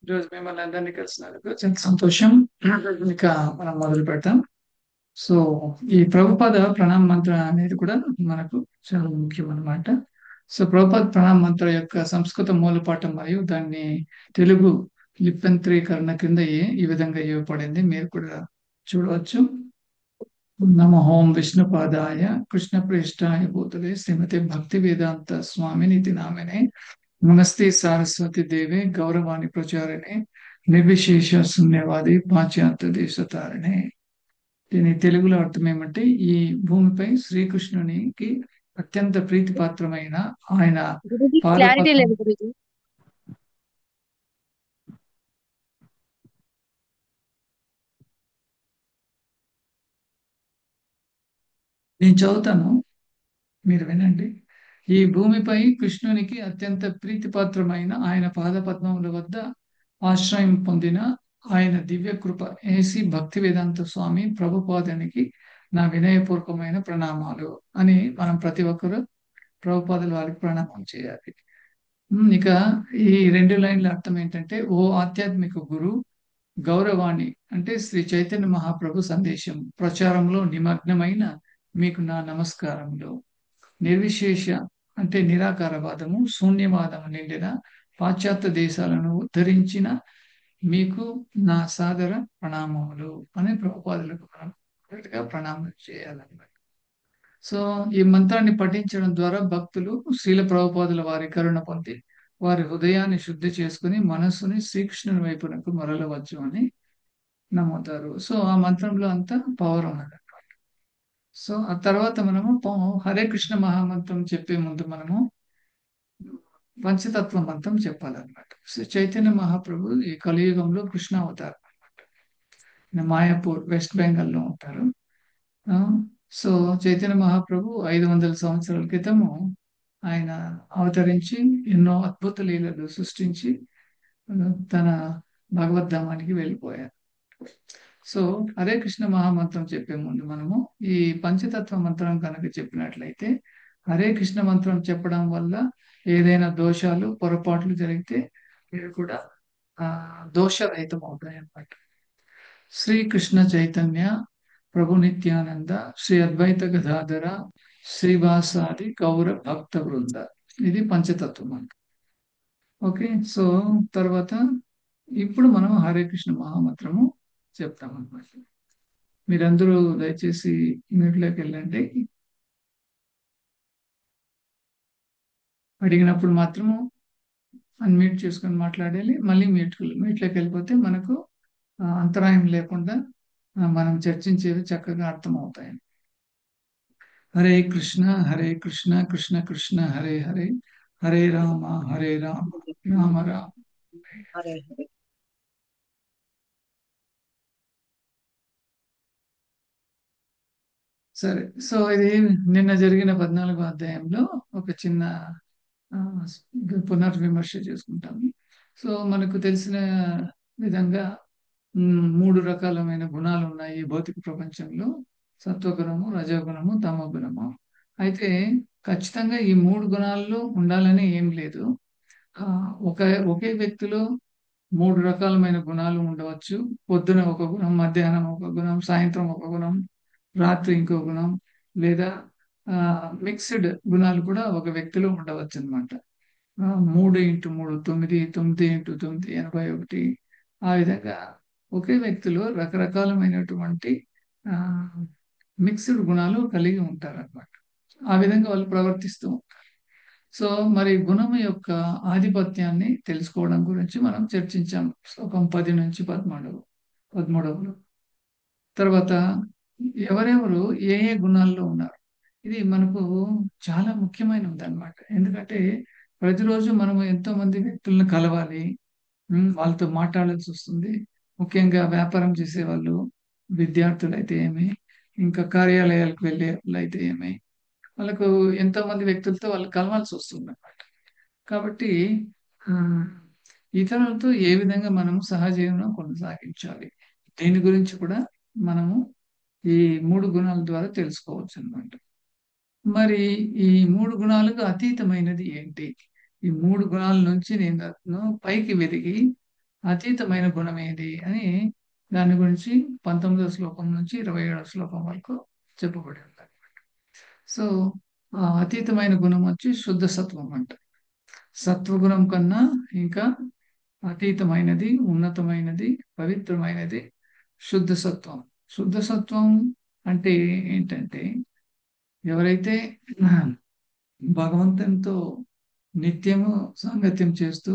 ఈరోజు మిమ్మల్ని అందరినీ కలిసినందుకు చాలా సంతోషం. ఇక మనం మొదలు పెడతాం. సో ఈ ప్రభుపాద ప్రణామ మంత్ర అనేది కూడా మనకు చాలా ముఖ్యం అన్నమాట. సో ప్రభుపాద ప్రణామ మంత్ర యొక్క సంస్కృత మూలపాఠం మరియు దాన్ని తెలుగు లిప్యంతరీకరణ కింద ఈ విధంగా ఇవ్వబడింది. మీరు కూడా చూడవచ్చు. నమ ఓం విష్ణుపాదాయ కృష్ణ ప్రేష్టాయ భూతలే శ్రీమతి భక్తి వేదాంత స్వామినితి నామినే నమస్తే సారస్వతి దేవే గౌరవాణి ప్రచారిణే నిర్విశేష శూన్యవాది పాశ్చాత్య దేశతారిణే. దీని తెలుగులో అర్థం ఏమంటే, ఈ భూమిపై శ్రీకృష్ణునికి అత్యంత ప్రీతిపాత్రమైన ఆయన గురుజీ క్లారిటీ పాదపద్మం. లేదు గురుజీ. నేను చదువుతాను, మీరు వినండి. ఈ భూమిపై కృష్ణునికి అత్యంత ప్రీతిపాత్రమైన ఆయన పాదపద్మముల వద్ద ఆశ్రయం పొందిన ఆయన దివ్య కృప ఏసి భక్తి వేదాంత స్వామి ప్రభుపాదునికి నా వినయపూర్వకమైన ప్రణామాలు అని మనం ప్రతి ఒక్కరూ ప్రభుపాదుల వారికి ప్రణామం చేయాలి. ఇక ఈ రెండు లైన్ల అర్థం ఏంటంటే, ఓ ఆధ్యాత్మిక గురు, గౌరవాణి అంటే శ్రీ చైతన్య మహాప్రభు సందేశం ప్రచారంలో నిమగ్నమైన మీకు నా నమస్కారములు. నిర్విశేష అంటే నిరాకారవాదము, శూన్యవాదము నిండిన పాశ్చాత్య దేశాలను ఉద్ధరించిన మీకు నా సాదర ప్రణామములు అని ప్రభుపాదులకు మనం మొదటగా ప్రణామం చేయాలన్నమాట. సో ఈ మంత్రాన్ని పఠించడం ద్వారా భక్తులు శ్రీల ప్రభుపాదుల వారి కరుణ పొంది వారి హృదయాన్ని శుద్ధి చేసుకుని మనస్సుని శ్రీకృష్ణుని వైపునకు మరలవచ్చు అని నమ్ముతారు. సో ఆ మంత్రంలో అంతా పవర్ ఉన్నది. సో ఆ తర్వాత మనము హరే కృష్ణ మహామంత్రం చెప్పే ముందు మనము పంచతత్వ మంత్రం చెప్పాలన్నమాట. సో చైతన్య మహాప్రభు ఈ కలియుగంలో కృష్ణ అవతారం అన్నమాట. ఈయన మాయాపూర్ వెస్ట్ బెంగాల్లో ఉంటారు. ఆ, సో చైతన్య మహాప్రభు 500 సంవత్సరాల క్రితము ఆయన అవతరించి ఎన్నో అద్భుత లీలలు సృష్టించి ఆ, తన భగవద్ధామానికి వెళ్ళిపోయారు. సో హరే కృష్ణ మహామంత్రం చెప్పే ముందు మనము ఈ పంచతత్వ మంత్రం కనుక చెప్పినట్లయితే, హరే కృష్ణ మంత్రం చెప్పడం వల్ల ఏదైనా దోషాలు పొరపాట్లు జరిగితే మీరు కూడా ఆ దోషరహితం అవుతాయి అన్నమాట. శ్రీకృష్ణ చైతన్య ప్రభు నిత్యానంద శ్రీ అద్వైత గదాధర శ్రీవాసాది గౌర భక్త వృంద. ఇది పంచతత్వం మంత్రం. ఓకే. సో తర్వాత ఇప్పుడు మనం హరే కృష్ణ మహామంత్రము చెప్తాం అన్నమాట. మీరందరూ దయచేసి మ్యూట్లోకి వెళ్ళండి. అడిగినప్పుడు మాత్రము అన్మ్యూట్ చేసుకొని మాట్లాడాలి. మళ్ళీ మ్యూట్లోకి వెళ్ళిపోతే మనకు అంతరాయం లేకుండా మనం చర్చించేవి చక్కగా అర్థమవుతాయి. హరే కృష్ణ కృష్ణ కృష్ణ హరే హరే హరే రామ హరే రామ రామ రామ. హరే హరే. సరే. సో ఇది నిన్న జరిగిన 14వ అధ్యాయంలో ఒక చిన్న ఆ, పునర్విమర్శ చేసుకుంటాము. సో మనకు తెలిసిన విధంగా మూడు రకాలమైన గుణాలు ఉన్నాయి ఈ భౌతిక ప్రపంచంలో: సత్వగుణము, రజోగుణము, తమోగుణము. అయితే ఖచ్చితంగా ఈ మూడు గుణాల్లో ఉండాలని ఏం లేదు. ఆ, ఒక ఒకే వ్యక్తిలో మూడు రకాలమైన గుణాలు ఉండవచ్చు. పొద్దున ఒక గుణం, మధ్యాహ్నం ఒక గుణం, సాయంత్రం ఒక గుణం, రాత్రి ఇంకో గుణం, లేదా మిక్స్డ్ గుణాలు కూడా ఒక వ్యక్తిలో ఉండవచ్చు అనమాట. 3x3 9, 9x9 81. ఆ విధంగా ఒకే వ్యక్తిలో రకరకాలమైనటువంటి ఆ, మిక్స్డ్ గుణాలు కలిగి ఉంటారన్నమాట. ఆ విధంగా వాళ్ళు ప్రవర్తిస్తూ ఉంటారు. సో మరి గుణం యొక్క ఆధిపత్యాన్ని తెలుసుకోవడం గురించి మనం చర్చించాం శ్లోకం 10 నుంచి 13లో. తర్వాత ఎవరెవరు ఏ ఏ గుణాల్లో ఉన్నారు, ఇది మనకు చాలా ముఖ్యమైనది అన్నమాట. ఎందుకంటే ప్రతిరోజు మనం ఎంతో మంది వ్యక్తులను కలవాలి, వాళ్ళతో మాట్లాడాల్సి వస్తుంది. ముఖ్యంగా వ్యాపారం చేసేవాళ్ళు, విద్యార్థులు అయితే ఏమి, ఇంకా కార్యాలయాలకు వెళ్ళే వాళ్ళు అయితే ఏమి, వాళ్ళకు ఎంతో మంది వ్యక్తులతో వాళ్ళు కలవాల్సి వస్తుంది అన్నమాట. కాబట్టి ఆ, ఇతరులతో ఏ విధంగా మనం సహజీవనం కొనసాగించాలి, దీని గురించి కూడా మనము ఈ మూడు గుణాల ద్వారా తెలుసుకోవచ్చు అన్నమాట. మరి ఈ మూడు గుణాలకు అతీతమైనది ఏంటి? ఈ మూడు గుణాల నుంచి నేను పైకి వెదిగి అతీతమైన గుణం ఏది అని దాని గురించి 19వ శ్లోకం నుంచి 27వ శ్లోకం వరకు చెప్పబడి ఉంది. సో ఆ అతీతమైన గుణం వచ్చి శుద్ధ సత్వం అంట. సత్వగుణం కన్నా ఇంకా అతీతమైనది, ఉన్నతమైనది, పవిత్రమైనది శుద్ధ సత్వం. శుద్ధ సత్వం అంటే ఏంటంటే, ఎవరైతే భగవంతునితో నిత్యము సాంగత్యం చేస్తూ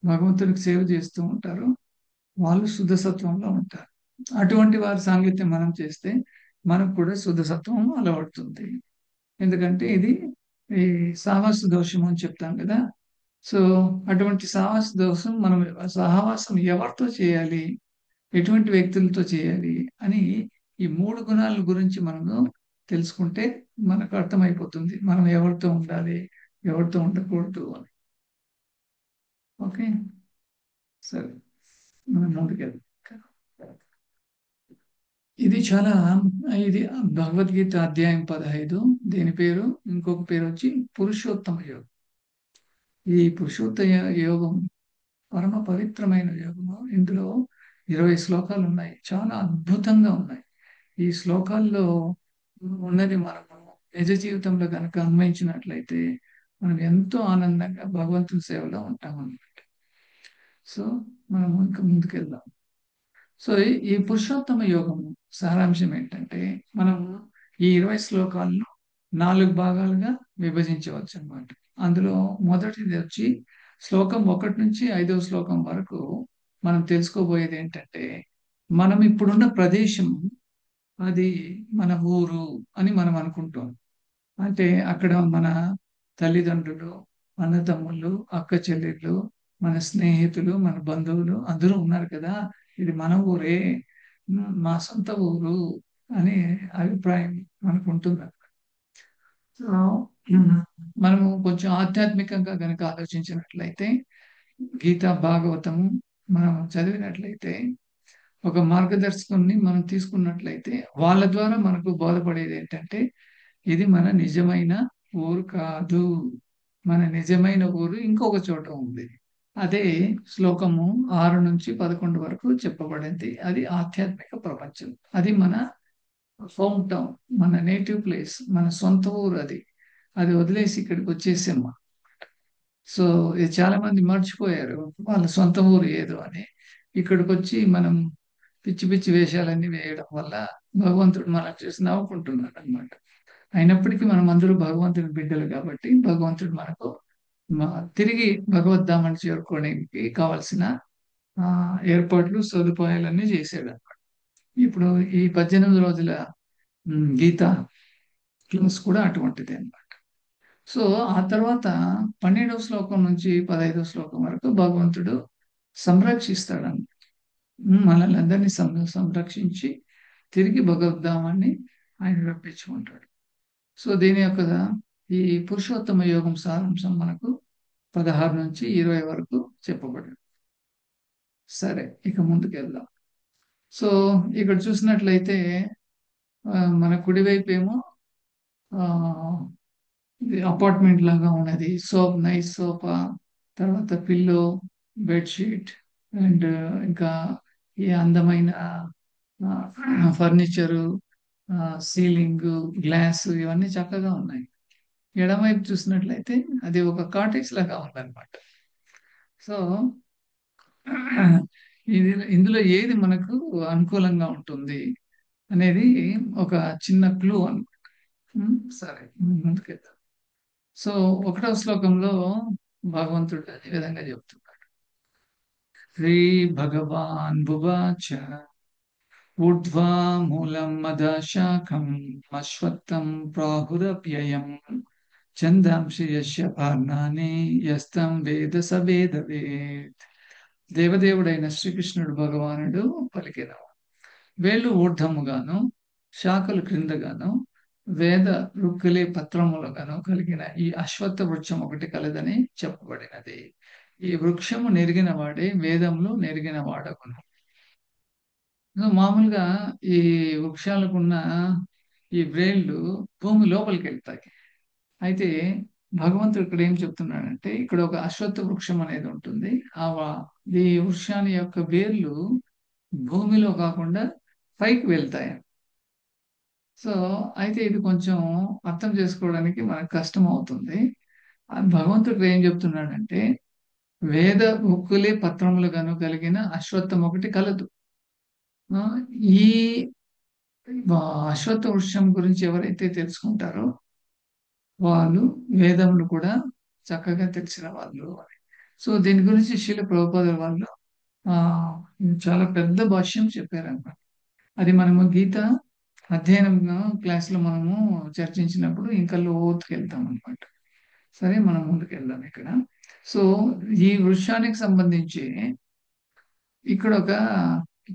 భగవంతునికి సేవ చేస్తూ ఉంటారో వాళ్ళు శుద్ధ సత్వంలో ఉంటారు. అటువంటి వారి సాంగత్యం మనం చేస్తే మనకు కూడా శుద్ధ సత్వం అలవడుతుంది. ఎందుకంటే ఇది ఈ సాహస దోషం అని చెప్తాం కదా. సో అటువంటి సాహస దోషం మనం సహవాసం ఎవరితో చేయాలి, ఎటువంటి వ్యక్తులతో చేయాలి అని ఈ 3 గుణాల గురించి మనము తెలుసుకుంటే మనకు అర్థమైపోతుంది మనం ఎవరితో ఉండాలి, ఎవరితో ఉండకూడదు అని. ఓకే, సరే మనం ముందుకెళ్దాం. ఇది చాలా ఇది భగవద్గీత అధ్యాయం 15. దీని పేరు, ఇంకొక పేరు వచ్చి పురుషోత్తమ యోగం. ఈ యోగం పరమ పవిత్రమైన యోగము. ఇందులో 20 శ్లోకాలు ఉన్నాయి. చాలా అద్భుతంగా ఉన్నాయి. ఈ శ్లోకాల్లో ఉన్నది మనము నిజ జీవితంలో కనుక అన్వయించినట్లయితే మనం ఎంతో ఆనందంగా భగవంతుని సేవలో ఉంటాం అన్నమాట. సో మనం ఇంకా ముందుకెళ్దాం. సో ఈ పురుషోత్తమ యోగం సారాంశం ఏంటంటే, మనం ఈ 20 శ్లోకాలను 4 భాగాలుగా విభజించవచ్చు అన్నమాట. అందులో మొదటిది వచ్చి శ్లోకం 1 నుంచి 5వ శ్లోకం వరకు మనం తెలుసుకోబోయేది ఏంటంటే, మనం ఇప్పుడున్న ప్రదేశం అది మన ఊరు అని మనం అనుకుంటాం. అంటే అక్కడ మన తల్లిదండ్రులు, అన్నదమ్ములు, అక్క చెల్లెళ్ళు, మన స్నేహితులు, మన బంధువులు అందరూ ఉన్నారు కదా, ఇది మన ఊరే, మా సొంత ఊరు అనే అభిప్రాయం మనకు ఉంటుంది. సో మనము కొంచెం ఆధ్యాత్మికంగా గనక ఆలోచించినట్లయితే, గీత భాగవతము మనం చదివినట్లయితే, ఒక మార్గదర్శకుని మనం తీసుకున్నట్లయితే వాళ్ళ ద్వారా మనకు బోధపడేది ఏంటంటే, ఇది మన నిజమైన ఊరు కాదు, మన నిజమైన ఊరు ఇంకొక చోట ఉంది. అదే శ్లోకము 6 నుంచి 11 వరకు చెప్పబడింది. అది ఆధ్యాత్మిక ప్రపంచం. అది మన హోమ్ టౌన్, మన నేటివ్ ప్లేస్, మన సొంత ఊరు. అది అది వదిలేసి ఇక్కడికి వచ్చేసాం. సో ఇది చాలా మంది మర్చిపోయారు వాళ్ళ సొంత ఊరు ఏదో అని. ఇక్కడికి వచ్చి మనం పిచ్చి పిచ్చి వేషాలన్నీ వేయడం వల్ల భగవంతుడు మనం చూసి నవ్వుకుంటున్నాడు అనమాట. అయినప్పటికీ మనం అందరూ భగవంతుని బిడ్డలు కాబట్టి భగవంతుడు మనకు తిరిగి భగవద్ధామాన్ని చేరుకోవడానికి కావలసిన ఏర్పాట్లు, సదుపాయాలన్నీ చేసాడు అనమాట. ఇప్పుడు ఈ 18 రోజుల గీత క్లాస్ కూడా అటువంటిదే అన్నమాట. సో ఆ తర్వాత 12వ శ్లోకం నుంచి 15వ శ్లోకం వరకు భగవంతుడు సంరక్షిస్తాడు మనల్ని అందరినీ సంరక్షించి తిరిగి భగవద్ధామాన్ని ఆయన రప్పించుకుంటాడు. సో దీని యొక్క ఈ పురుషోత్తమ యోగం సారాంశం మనకు 16 నుంచి 20 వరకు చెప్పబడింది. సరే ఇక ముందుకు వెళ్దాం. సో ఇక్కడ చూసినట్లయితే మన కుడివైపు ఏమో అపార్ట్మెంట్ లాగా ఉన్నది. నైస్ సోఫా, తర్వాత పిల్లో, బెడ్షీట్ అండ్ ఇంకా ఈ అందమైన ఫర్నిచరు, సీలింగ్, గ్లాస్ ఇవన్నీ చక్కగా ఉన్నాయి. ఎడమవైపు చూసినట్లయితే అది ఒక కాటేజ్ లాగా ఉందన్నమాట. సో ఇందులో ఏది మనకు అనుకూలంగా ఉంటుంది అనేది ఒక చిన్న క్లూ అన్నమాట. సరే ముందుకెళ్దాం. సో 1వ శ్లోకంలో భగవంతుడు ఈ విధంగా చెప్తున్నాడు. శ్రీ భగవాన్ భువాచ ఊర్ధ్వా మూలం మదశాఖం అశ్వత్థం ప్రాహురవ్యయం ఛందాంసి యస్య పర్ణాని యస్తం వేద స వేదవేత్. దేవదేవుడైన శ్రీకృష్ణుడు భగవానుడు పలికిన, వేళ్ళు ఊర్ధముగాను శాఖలు క్రిందగాను వేద రుక్కులే పత్రములుగాను కలిగిన ఈ అశ్వత్థ వృక్షం ఒకటి కలదని చెప్పబడినది. ఈ వృక్షము నెరిగిన వాడే వేదములు నెరిగిన వాడగును. మామూలుగా ఈ వృక్షాలకున్న ఈ వ్రేళ్ళు భూమి లోపలికి వెళ్తాయి. అయితే భగవంతుడు ఇక్కడ ఏం చెప్తున్నాడంటే ఇక్కడ ఒక అశ్వత్థ వృక్షం అనేది ఉంటుంది. ఈ వృక్షాన్ని యొక్క వేర్లు భూమిలో కాకుండా పైకి వెళ్తాయి. సో అయితే ఇది కొంచెం అర్థం చేసుకోవడానికి మనకు కష్టం అవుతుంది. భగవంతుడు ఏం చెప్తున్నాడంటే వేద ఉక్కులే పత్రములుగాను కలిగిన అశ్వత్థం ఒకటి కలదు. ఆ, ఈ అశ్వత్థ వృక్షం గురించి ఎవరైతే తెలుసుకుంటారో వాళ్ళు వేదములు కూడా చక్కగా తెలిసిన వాళ్ళు అని. సో దీని గురించి శీల ప్రభుపాదుల వాళ్ళు ఆ చాలా పెద్ద భాష్యం చెప్పారన్నమాట. అది మనము గీత అధ్యయనం క్లాస్ లో మనము చర్చించినప్పుడు ఇంకా లోతుకి వెళ్తాం అనమాట. సరే మనం ముందుకు వెళ్దాం ఇక్కడ. సో ఈ వృక్షానికి సంబంధించి ఇక్కడ ఒక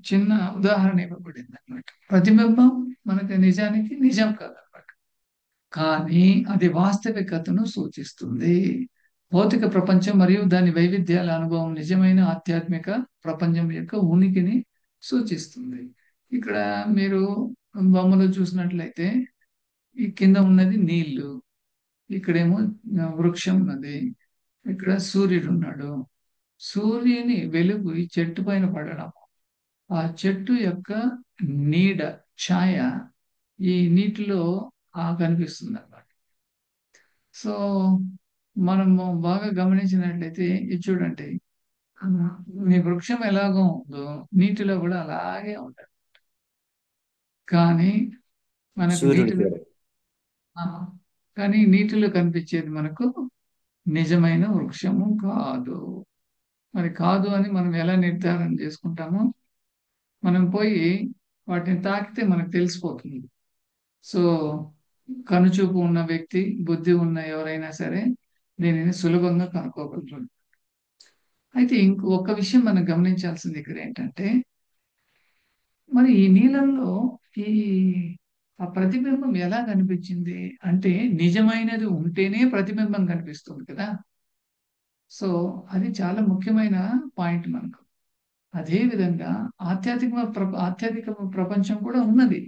చిన్న ఉదాహరణ ఇవ్వబడింది అనమాట. ప్రతిబింబం మనకి నిజానికి నిజం కాదనమాట, కానీ అది వాస్తవికతను సూచిస్తుంది. భౌతిక ప్రపంచం మరియు దాని వైవిధ్యాల అనుభవం నిజమైన ఆధ్యాత్మిక ప్రపంచం యొక్క ఉనికిని సూచిస్తుంది. ఇక్కడ మీరు బొమ్మలో చూసినట్లయితే ఈ కింద ఉన్నది నీళ్లు, ఇక్కడేమో వృక్షం ఉన్నది, ఇక్కడ సూర్యుడు ఉన్నాడు. సూర్యుని వెలుగు ఈ చెట్టు పైన పడడం, ఆ చెట్టు యొక్క నీడ ఛాయ ఈ నీటిలో కనిపిస్తుంది అన్నమాట. సో మనము బాగా గమనించినట్లయితే ఇది చూడండి, మీ వృక్షం ఎలాగో ఉందో నీటిలో కూడా అలాగే ఉంటుంది. కానీ మనకు సూర్యుడి నీటిలో పేరు ఆ, కానీ నీటిలో కనిపించేది మనకు నిజమైన వృక్షము కాదు. మరి కాదు అని మనం ఎలా నిర్ధారణ చేసుకుంటామో, మనం పోయి వాటిని తాకితే మనకు తెలిసిపోతుంది. సో కనుచూపు ఉన్న వ్యక్తి, బుద్ధి ఉన్న ఎవరైనా సరే దీనిని సులభంగా కనుక్కోగలరు. అయితే ఇంకొక విషయం మనం గమనించాల్సింది ఇక్కడ ఏంటంటే, మరి ఈ నీళ్ళల్లో ఈ ఆ ప్రతిబింబం ఎలా కనిపించింది అంటే నిజమైనది ఉంటేనే ప్రతిబింబం కనిపిస్తుంది కదా. సో అది చాలా ముఖ్యమైన పాయింట్ మనకు. అదే విధంగా ఆధ్యాత్మిక ప్రపంచం కూడా ఉన్నది.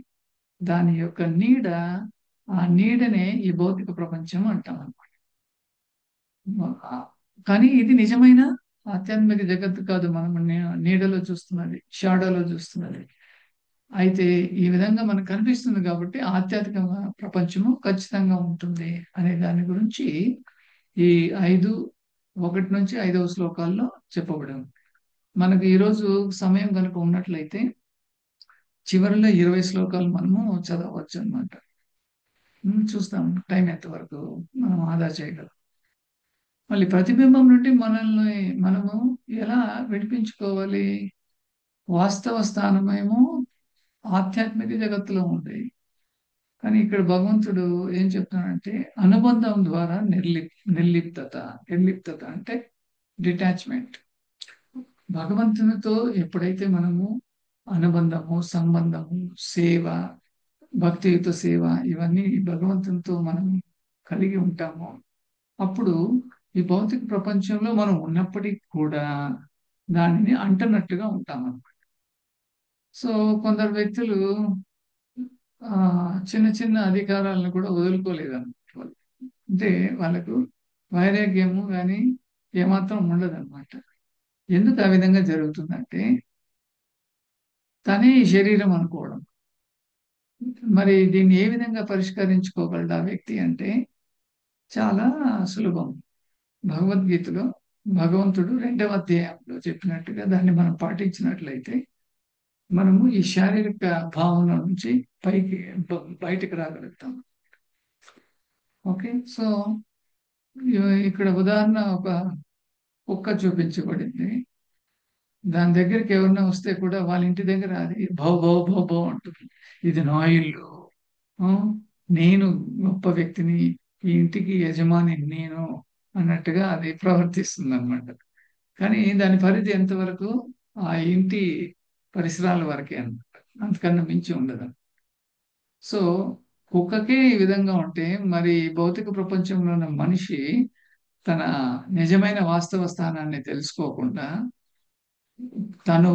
దాని యొక్క నీడ, ఆ నీడనే ఈ భౌతిక ప్రపంచం అంటాం అనమాట. కానీ ఇది నిజమైన ఆధ్యాత్మిక జగత్తు కాదు, మనం నీడలో చూస్తున్నది, షాడోలో చూస్తున్నది. అయితే ఈ విధంగా మనకు కనిపిస్తుంది కాబట్టి ఆధ్యాత్మిక ప్రపంచము ఖచ్చితంగా ఉంటుంది అనే దాని గురించి ఈ 1 నుంచి 5వ శ్లోకాల్లో చెప్పబడింది. మనకు ఈరోజు సమయం కనుక ఉన్నట్లయితే చివరిలో 20 శ్లోకాలు మనము చదవచ్చు అనమాట. చూస్తాం టైం ఎంతవరకు మనం ఆదా చేయగలం. మళ్ళీ ప్రతిబింబం నుండి మనము ఎలా విడిపించుకోవాలి? వాస్తవ స్థానమేమో ఆధ్యాత్మిక జగత్తులో ఉంది. కానీ ఇక్కడ భగవంతుడు ఏం చెప్తున్నాడంటే అనుబంధం ద్వారా నిర్లిప్తత అంటే డిటాచ్మెంట్. భగవంతునితో ఎప్పుడైతే మనము అనుబంధము, సంబంధము, సేవ, భక్తియుత సేవ ఇవన్నీ భగవంతునితో మనం కలిగి ఉంటామో అప్పుడు ఈ భౌతిక ప్రపంచంలో మనం ఉన్నప్పటికీ కూడా దానిని అంటనట్టుగా ఉంటామన్నమాట. సో కొందరు వ్యక్తులు చిన్న చిన్న అధికారాలను కూడా వదులుకోలేదన్నమాట. వాళ్ళు అంటే వాళ్ళకు వైరాగ్యము కానీ ఏమాత్రం ఉండదన్నమాట. ఎందుకు ఆ విధంగా జరుగుతుందంటే తనే ఈ శరీరం అనుకోవడం. మరి దీన్ని ఏ విధంగా పరిష్కరించుకోగలడు ఆ వ్యక్తి అంటే చాలా సులభం. భగవద్గీతలో భగవంతుడు 2వ అధ్యాయంలో చెప్పినట్టుగా దాన్ని మనం పాటించినట్లయితే మనము ఈ శారీరక భావన నుంచి బయటికి రాగలుగుతాం. ఓకే, సో ఇక్కడ ఉదాహరణ ఒక కుక్క చూపించబడింది. దాని దగ్గరికి ఎవరన్నా వస్తే కూడా వాళ్ళ ఇంటి దగ్గర అది భౌ భౌ భౌ భౌ అంటుంది. ఇది నా ఇల్లు, ఆ, నేను గొప్ప వ్యక్తిని, ఈ ఇంటికి యజమాని నేను అన్నట్టుగా అది ప్రవర్తిస్తుంది అనమాట. కానీ దాని పరిధి ఎంతవరకు? ఆ ఇంటి పరిసరాల వరకే అన్నమాట, అంతకన్నా మించి ఉండదు. సో కుక్కకే ఈ విధంగా ఉంటే మరి భౌతిక ప్రపంచంలో ఉన్న మనిషి తన నిజమైన వాస్తవ స్థానాన్ని తెలుసుకోకుండా తను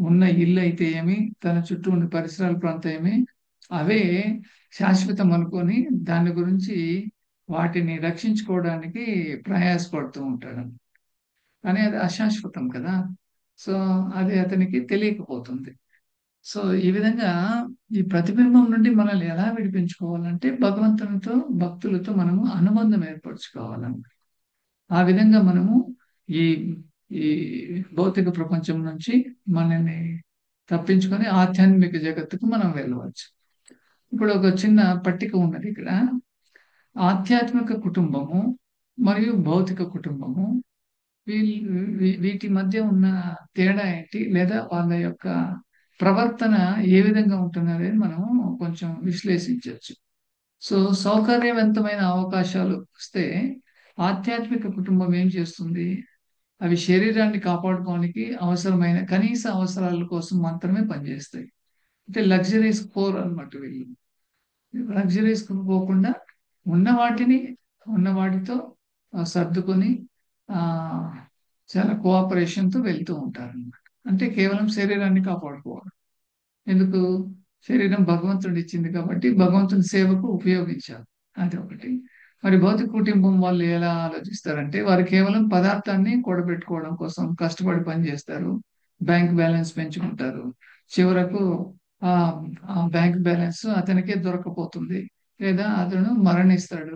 ఉన్న ఇల్లు అయితే ఏమి, తన చుట్టూ ఉన్న పరిసరాల ప్రాంతం ఏమి, అవే శాశ్వతం అనుకొని దాని గురించి వాటిని రక్షించుకోవడానికి ప్రయాసపడుతూ ఉంటాడు. కానీ అది అశాశ్వతం కదా! సో, అది అతనికి తెలియకపోతుంది. సో, ఈ విధంగా ఈ ప్రతిబింబం నుండి మనల్ని ఎలా విడిపించుకోవాలంటే, భగవంతునితో, భక్తులతో మనము అనుబంధం ఏర్పరచుకోవాలన్నమాట. ఆ విధంగా మనము ఈ ఈ భౌతిక ప్రపంచం నుంచి మనల్ని తప్పించుకొని ఆధ్యాత్మిక జగత్తుకు మనం వెళ్ళవచ్చు. ఇప్పుడు ఒక చిన్న పట్టిక ఉన్నది ఇక్కడ. ఆధ్యాత్మిక కుటుంబము మరియు భౌతిక కుటుంబము వీటి మధ్య ఉన్న తేడా ఏంటి? లేదా వాళ్ళ యొక్క ప్రవర్తన ఏ విధంగా ఉంటున్నదని మనం కొంచెం విశ్లేషించొచ్చు. సో, సౌకర్యవంతమైన అవకాశాలు వస్తే ఆధ్యాత్మిక కుటుంబం ఏం చేస్తుంది? అవి శరీరాన్ని కాపాడుకోవడానికి అవసరమైన కనీస అవసరాల కోసం మాత్రమే పనిచేస్తాయి. అంటే లగ్జరీస్ పోర్ అన్నమాట వీళ్ళు. లగ్జరీస్ పోకుండా ఉన్న వాటిని ఉన్న వాటితో సర్దుకొని ఆహ్, చాలా కోఆపరేషన్‌తో వెళ్తూ ఉంటారన్నమాట. అంటే కేవలం శరీరాన్ని కాపాడుకోవడం. ఎందుకు? శరీరం భగవంతుడిచ్చింది కాబట్టి భగవంతుని సేవకు ఉపయోగించాలి. అదొకటి. మరి భౌతిక కుటుంబం వాళ్ళు ఎలా ఆలోచిస్తారంటే, వారు కేవలం పదార్థాన్ని కూడబెట్టుకోవడం కోసం కష్టపడి పనిచేస్తారు. బ్యాంక్ బ్యాలెన్స్ పెంచుకుంటారు. చివరకు ఆహ్, ఆ బ్యాంక్ బ్యాలెన్స్ అతనికే దొరక్కపోతుంది. లేదా అతను మరణిస్తాడు.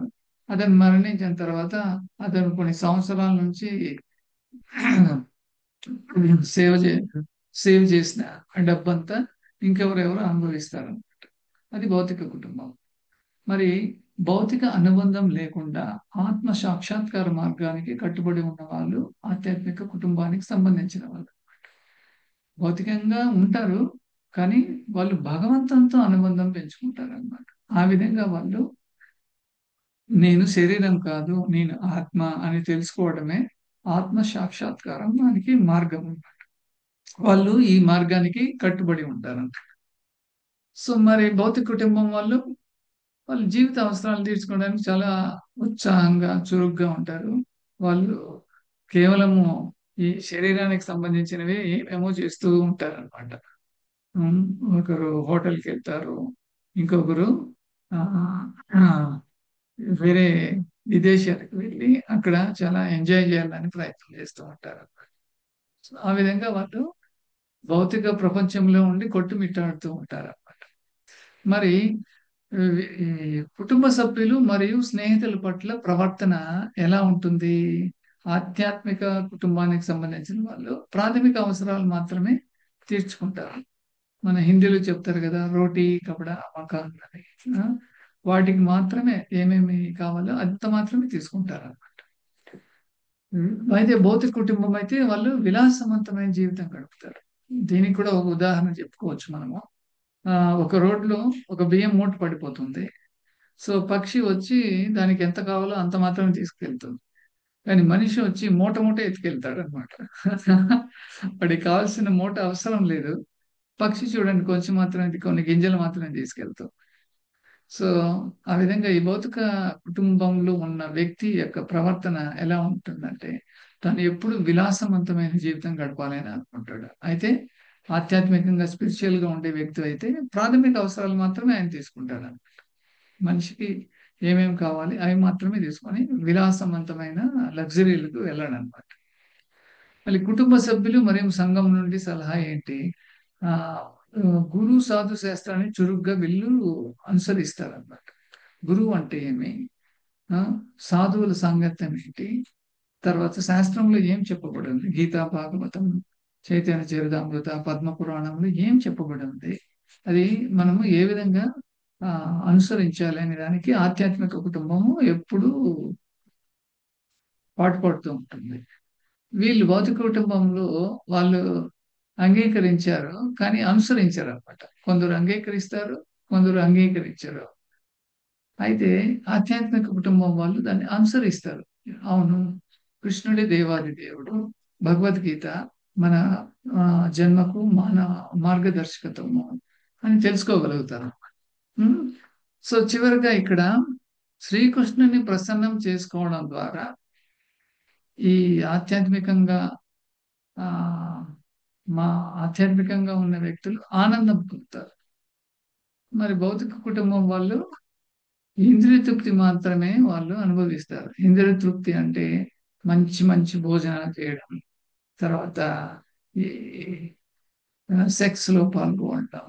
అతను మరణించిన తర్వాత అతను కొన్ని సంవత్సరాల నుంచి సేవ చే సేవ్ చేసిన ఆ డబ్బంతా ఇంకెవరెవరో అనుభవిస్తారనమాట. అది భౌతిక కుటుంబం. మరి భౌతిక అనుబంధం లేకుండా ఆత్మ సాక్షాత్కార మార్గానికి కట్టుబడి ఉన్న వాళ్ళు ఆధ్యాత్మిక కుటుంబానికి సంబంధించిన వాళ్ళు. భౌతికంగా ఉంటారు. కానీ వాళ్ళు భగవంతునితో అనుబంధం పెంచుకుంటారనమాట. ఆ విధంగా వాళ్ళు నేను శరీరం కాదు, నేను ఆత్మ అని తెలుసుకోవడమే ఆత్మ సాక్షాత్కారానికి మార్గం. వాళ్ళు ఈ మార్గానికి కట్టుబడి ఉంటారంట. సో, మరి భౌతిక కుటుంబం వాళ్ళు, వాళ్ళ జీవిత అవసరాలు తీర్చుకోవడానికి చాలా ఉత్సాహంగా, చురుగ్గా ఉంటారు. వాళ్ళు కేవలము ఈ శరీరానికి సంబంధించినవి ఏమేమో చేస్తూ ఉంటారనమాట. హ్మ్. ఒకరు హోటల్‌కెళ్తారు. ఇంకొకరు ఆహ్, ఆహ్, వేరే విదేశాలకు వెళ్ళి అక్కడ చాలా ఎంజాయ్ చేయాలని ప్రయత్నం చేస్తూ ఉంటారనమాట. సో, ఆ విధంగా వాళ్ళు భౌతిక ప్రపంచంలో ఉండి కొట్టుమిట్టాడుతూ ఉంటారనమాట. మరి ఈ కుటుంబ సభ్యులు మరియు స్నేహితుల పట్ల ప్రవర్తన ఎలా ఉంటుంది? ఆధ్యాత్మిక కుటుంబానికి సంబంధించిన వాళ్ళు ప్రాథమిక అవసరాలు మాత్రమే తీర్చుకుంటారు. మన హిందీలో చెప్తారు కదా! రోటీ, కపడా, మకాన్ అని. ఆ! వాటికి మాత్రమే ఏమేమి కావాలో అంత మాత్రమే తీసుకుంటారనమాట. అయితే భౌతిక కుటుంబం అయితే వాళ్ళు విలాసవంతమైన జీవితం గడుపుతారు. దీనికి కూడా ఒక ఉదాహరణ చెప్పుకోవచ్చు మనము. ఒక రోడ్‌లో ఒక బియ్యం మూట పడిపోతుంది. సో, పక్షి వచ్చి దానికి ఎంత కావాలో అంత మాత్రమే తీసుకెళ్తుంది. కానీ మనిషి వచ్చి మూట మూట ఎత్తుకెళ్తాడనమాట. వాడికి కావాల్సిన మూట అవసరం లేదు. పక్షి చూడండి కొంచెం మాత్రమే కొన్ని గింజలు మాత్రమే తీసుకెళ్తుంది. సో, ఆ విధంగా ఈ భౌతిక కుటుంబంలో ఉన్న వ్యక్తి యొక్క ప్రవర్తన ఎలా ఉంటుందంటే, తను ఎప్పుడు విలాసవంతమైన జీవితం గడపాలని అనుకుంటాడు. అయితే ఆధ్యాత్మికంగా, స్పిరిచ్యువల్‌గా ఉండే వ్యక్తి అయితే ప్రాథమిక అవసరాలు మాత్రమే ఆయన తీసుకుంటాడు. మనిషికి ఏమేమి కావాలి అవి మాత్రమే తీసుకొని విలాసవంతమైన లగ్జరీలకు వెళ్ళడనమాట. మళ్ళీ కుటుంబ సభ్యులు మరియు సంఘం నుండి సలహా ఏంటి? ఆహ్, గురు సాధు శాస్త్రాన్ని చురుగ్గా వీళ్ళు అనుసరిస్తారనమాట. గురువు అంటే ఏమి? ఆ! సాధువుల సాంగత్యం ఏంటి? తర్వాత శాస్త్రంలో ఏం చెప్పబడింది? గీత, భాగవతం, చైతన్య చరితామృత, పద్మ పురాణంలో ఏం చెప్పబడింది? అది మనము ఏ విధంగా అనుసరించాలి అనే దానికి ఆధ్యాత్మిక కుటుంబము ఎప్పుడూ పాటుపడుతూ ఉంటుంది. వీళ్ళు భౌతిక కుటుంబంలో వాళ్ళు అంగీకరించారు. కానీ అనుసరించరనమాట. కొందరు అంగీకరిస్తారు. కొందరు అంగీకరించరు. అయితే ఆధ్యాత్మిక కుటుంబం వాళ్ళు దాన్ని అనుసరిస్తారు. అవును. కృష్ణుడే దేవాది దేవుడు. భగవద్గీత మన జన్మకు మార్గదర్శకత్వము అని తెలుసుకోగలుగుతారు. హ్మ్. సో, చివరగా ఇక్కడ శ్రీకృష్ణుని ప్రసన్నం చేసుకోవడం ద్వారా ఈ ఆధ్యాత్మికంగా ఆహ్, మా ఆధ్యాత్మికంగా ఉన్న వ్యక్తులు ఆనందం పొందుతారు. మరి భౌతిక కుటుంబం వాళ్ళు ఇంద్రియ తృప్తి మాత్రమే వాళ్ళు అనుభవిస్తారు. ఇంద్రియ తృప్తి అంటే మంచి మంచి భోజనాలు చేయడం, తర్వాత ఈ సెక్స్ లో పాల్గొనడం,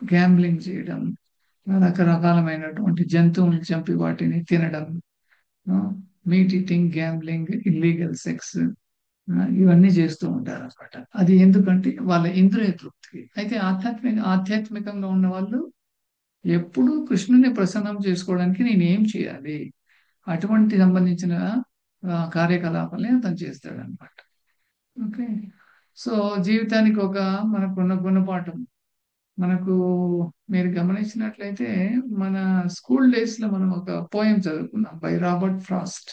గ్యాంబ్లింగ్ చేయడం, రకరకాలమైనటువంటి జంతువులను చంపి వాటిని తినడం, meet eating, gambling, illegal sex, ఇవన్నీ చేస్తూ ఉంటారు అనమాట. అది ఎందుకంటే వాళ్ళ ఇంద్రియ తృప్తికి. అయితే ఆధ్యాత్మికంగా ఉన్న వాళ్ళు ఎప్పుడూ కృష్ణుని ప్రసన్నం చేసుకోవడానికి నేను ఏం చేయాలి, అటువంటి సంబంధించిన కార్యకలాపాలే అతను చేస్తాడు అనమాట. ఓకే. సో జీవితానికి ఒక మనకున్న గుణపాఠం మనకు మీరు గమనించినట్లయితే మన స్కూల్ డేస్ లో మనం ఒక పోయం చదువుకున్నాం by Robert Frost,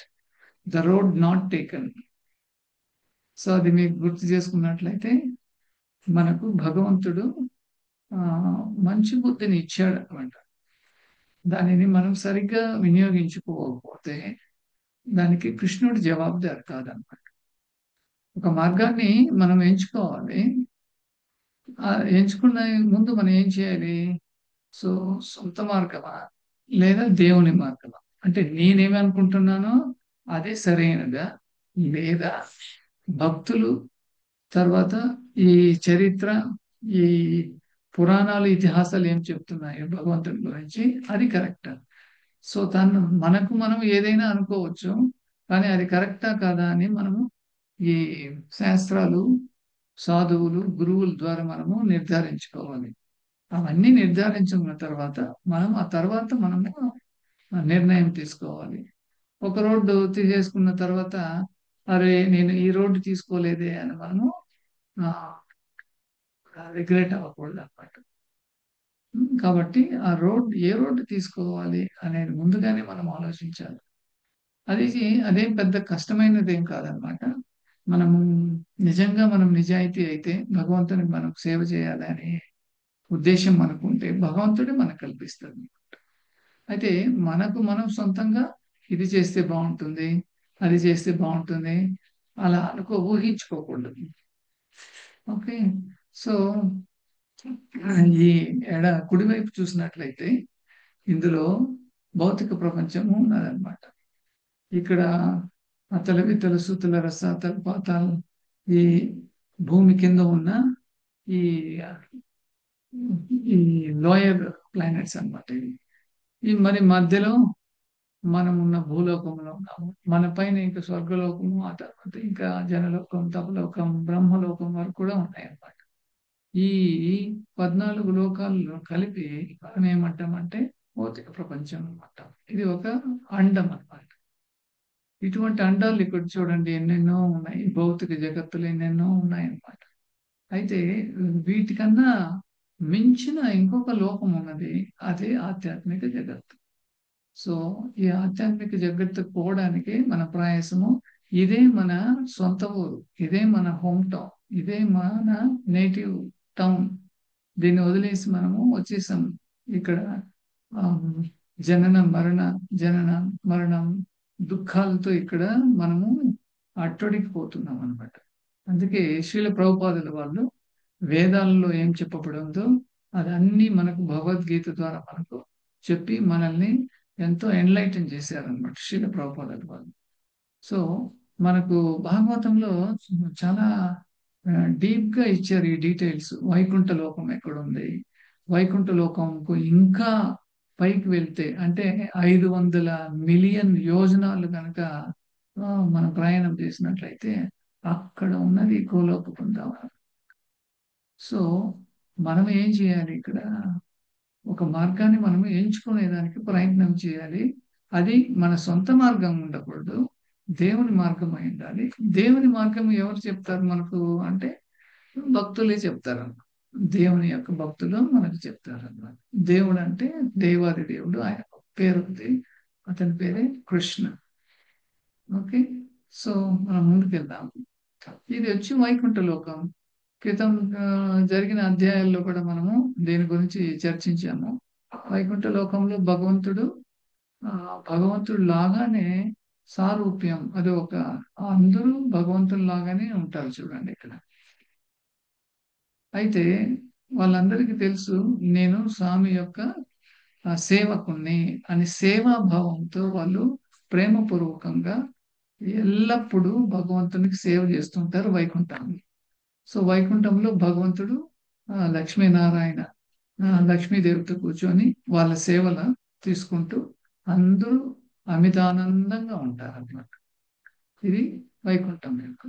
the road not taken. So అది మీకు గుర్తు చేసుకున్నట్లయితే మనకు భగవంతుడు ఆ మంచి బుద్ధిని ఇచ్చాడు అనమాట. దానిని మనం సరిగ్గా వినియోగించుకోకపోతే దానికి కృష్ణుడు జవాబుదారు కాదనమాట. ఒక మార్గాన్ని మనం ఎంచుకోవాలి. ఎంచుకున్న ముందు మనం ఏం చేయాలి? సో సొంత మార్గమా లేదా దేవుని మార్గమా, అంటే నేనేమి అనుకుంటున్నానో అదే సరైనదా, లేదా భక్తులు తర్వాత ఈ చరిత్ర, ఈ పురాణాలు, ఇతిహాసాలు ఏం చెప్తున్నాయో భగవంతుడి గురించి అది కరెక్టా? సో తను మనకు మనం ఏదైనా అనుకోవచ్చు, కానీ అది కరెక్టా కాదా అని మనము ఈ శాస్త్రాలు, సాధువులు, గురువుల ద్వారా మనము నిర్ధారించుకోవాలి. అవన్నీ నిర్ధారించుకున్న తర్వాత మనము నిర్ణయం తీసుకోవాలి. ఒక రోడ్డు తీసేసుకున్న తర్వాత అరే నేను ఈ రోడ్డు తీసుకోలేదే అని మనము రిగ్రెట్ అవ్వకూడదు అనమాట. కాబట్టి ఏ రోడ్డు తీసుకోవాలి అనేది ముందుగానే మనం ఆలోచించాలి. అది అదేం పెద్ద కష్టమైనది ఏం కాదనమాట. మనము నిజంగా మనం నిజాయితీ అయితే భగవంతునికి మనం సేవ చేయాలని ఉద్దేశం మనకుంటే భగవంతుడే మనకు కల్పిస్తాడు. అయితే మనకు మనం సొంతంగా ఇది చేస్తే బాగుంటుంది, అది చేస్తే బాగుంటుంది అలా ఊహించుకోకూడదు. ఓకే. సో ఈ కుడివైపు చూసినట్లయితే ఇందులో భౌతిక ప్రపంచము ఉన్నదన్నమాట. ఇక్కడ అతల వితల సుతల రసాతల పాతాలు, ఈ భూమి కింద ఉన్న ఈ ఈ లోయర్ ప్లానెట్స్ అన్నమాట. ఈ మరి మధ్యలో మనం ఉన్న భూలోకంలో ఉన్నాము. మన పైన ఇంకా స్వర్గలోకము, ఆ తర్వాత ఇంకా జనలోకం, తపలోకం, బ్రహ్మలోకం వరకు కూడా ఉన్నాయి అన్నమాట. ఈ 14 లోకాల్లో కలిపి మనం ఏమంటామంటే భౌతిక ప్రపంచం అంటాం. ఇది ఒక అండం అన్నమాట. ఇటువంటి అండాలు ఇక్కడ చూడండి ఎన్నెన్నో ఉన్నాయి. భౌతిక జగత్తులు ఎన్నెన్నో ఉన్నాయి అన్నమాట. అయితే వీటికన్నా మించిన ఇంకొక లోకం ఉన్నది, అదే ఆధ్యాత్మిక జగత్తు. సో ఈ ఆధ్యాత్మిక జగత్తుకు పోవడానికి మన ప్రయాసము, ఇదే మన సొంత ఊరు, ఇదే మన హోమ్ టౌన్, ఇదే మన నేటివ్ టౌన్. దీన్ని వదిలేసి మనము వచ్చేసాం. ఇక్కడ జనన మరణ జనన మరణం దుఃఖాలతో ఇక్కడ మనము అట్టడికి పోతున్నాం అనమాట. అందుకే శ్రీల ప్రభుపాదుల వాళ్ళు వేదాలలో ఏం చెప్పబడిందో అదన్నీ మనకు భగవద్గీత ద్వారా మనకు చెప్పి మనల్ని ఎంతో ఎన్లైటన్ చేశారనమాట శ్రీల ప్రభుపాదుల వాళ్ళు. సో మనకు భాగవతంలో చాలా డీప్ గా ఇచ్చారు ఈ డీటెయిల్స్. వైకుంఠ లోకం ఎక్కడుంది, వైకుంఠ లోకంకు ఇంకా పైకి వెళ్తే అంటే 500 మిలియన్ యోజనాలు కనుక మనం ప్రయాణం చేసినట్లయితే అక్కడ ఉన్నది గోలోక బృందావనం. సో మనం ఏం చేయాలి? ఇక్కడ ఒక మార్గాన్ని మనం ఎంచుకునేదానికి ప్రయత్నం చేయాలి. అది మన సొంత మార్గం ఉండకూడదు, దేవుని మార్గం అయి ఉండాలి. దేవుని మార్గం ఎవరు చెప్తారు మనకు అంటే భక్తులే చెప్తారు. దేవుని యొక్క భక్తులు మనకు చెప్తారు అన్నమాట. దేవుడు అంటే దేవాది దేవుడు, ఆయన పేరు ఉంది, అతని పేరే కృష్ణ. ఓకే. సో మనం ముందుకెళ్దాం. ఇది వచ్చి వైకుంఠ లోకం. క్రితం జరిగిన అధ్యాయాల్లో కూడా మనము దీని గురించి చర్చించాము. వైకుంఠ లోకంలో భగవంతుడు లాగానే సారూప్యం, అది ఒక అందరూ భగవంతుడు లాగానే ఉంటారు చూడండి ఇక్కడ. అయితే వాళ్ళందరికీ తెలుసు నేను స్వామి యొక్క ఆ సేవకుణ్ణి అని సేవాభావంతో వాళ్ళు ప్రేమపూర్వకంగా ఎల్లప్పుడూ భగవంతునికి సేవ చేస్తుంటారు వైకుంఠాన్ని. సో వైకుంఠంలో భగవంతుడు లక్ష్మీనారాయణ లక్ష్మీదేవితో కూర్చొని వాళ్ళ సేవల తీసుకుంటూ అందరూ అమితానందంగా ఉంటారన్నమాట. ఇది వైకుంఠం యొక్క.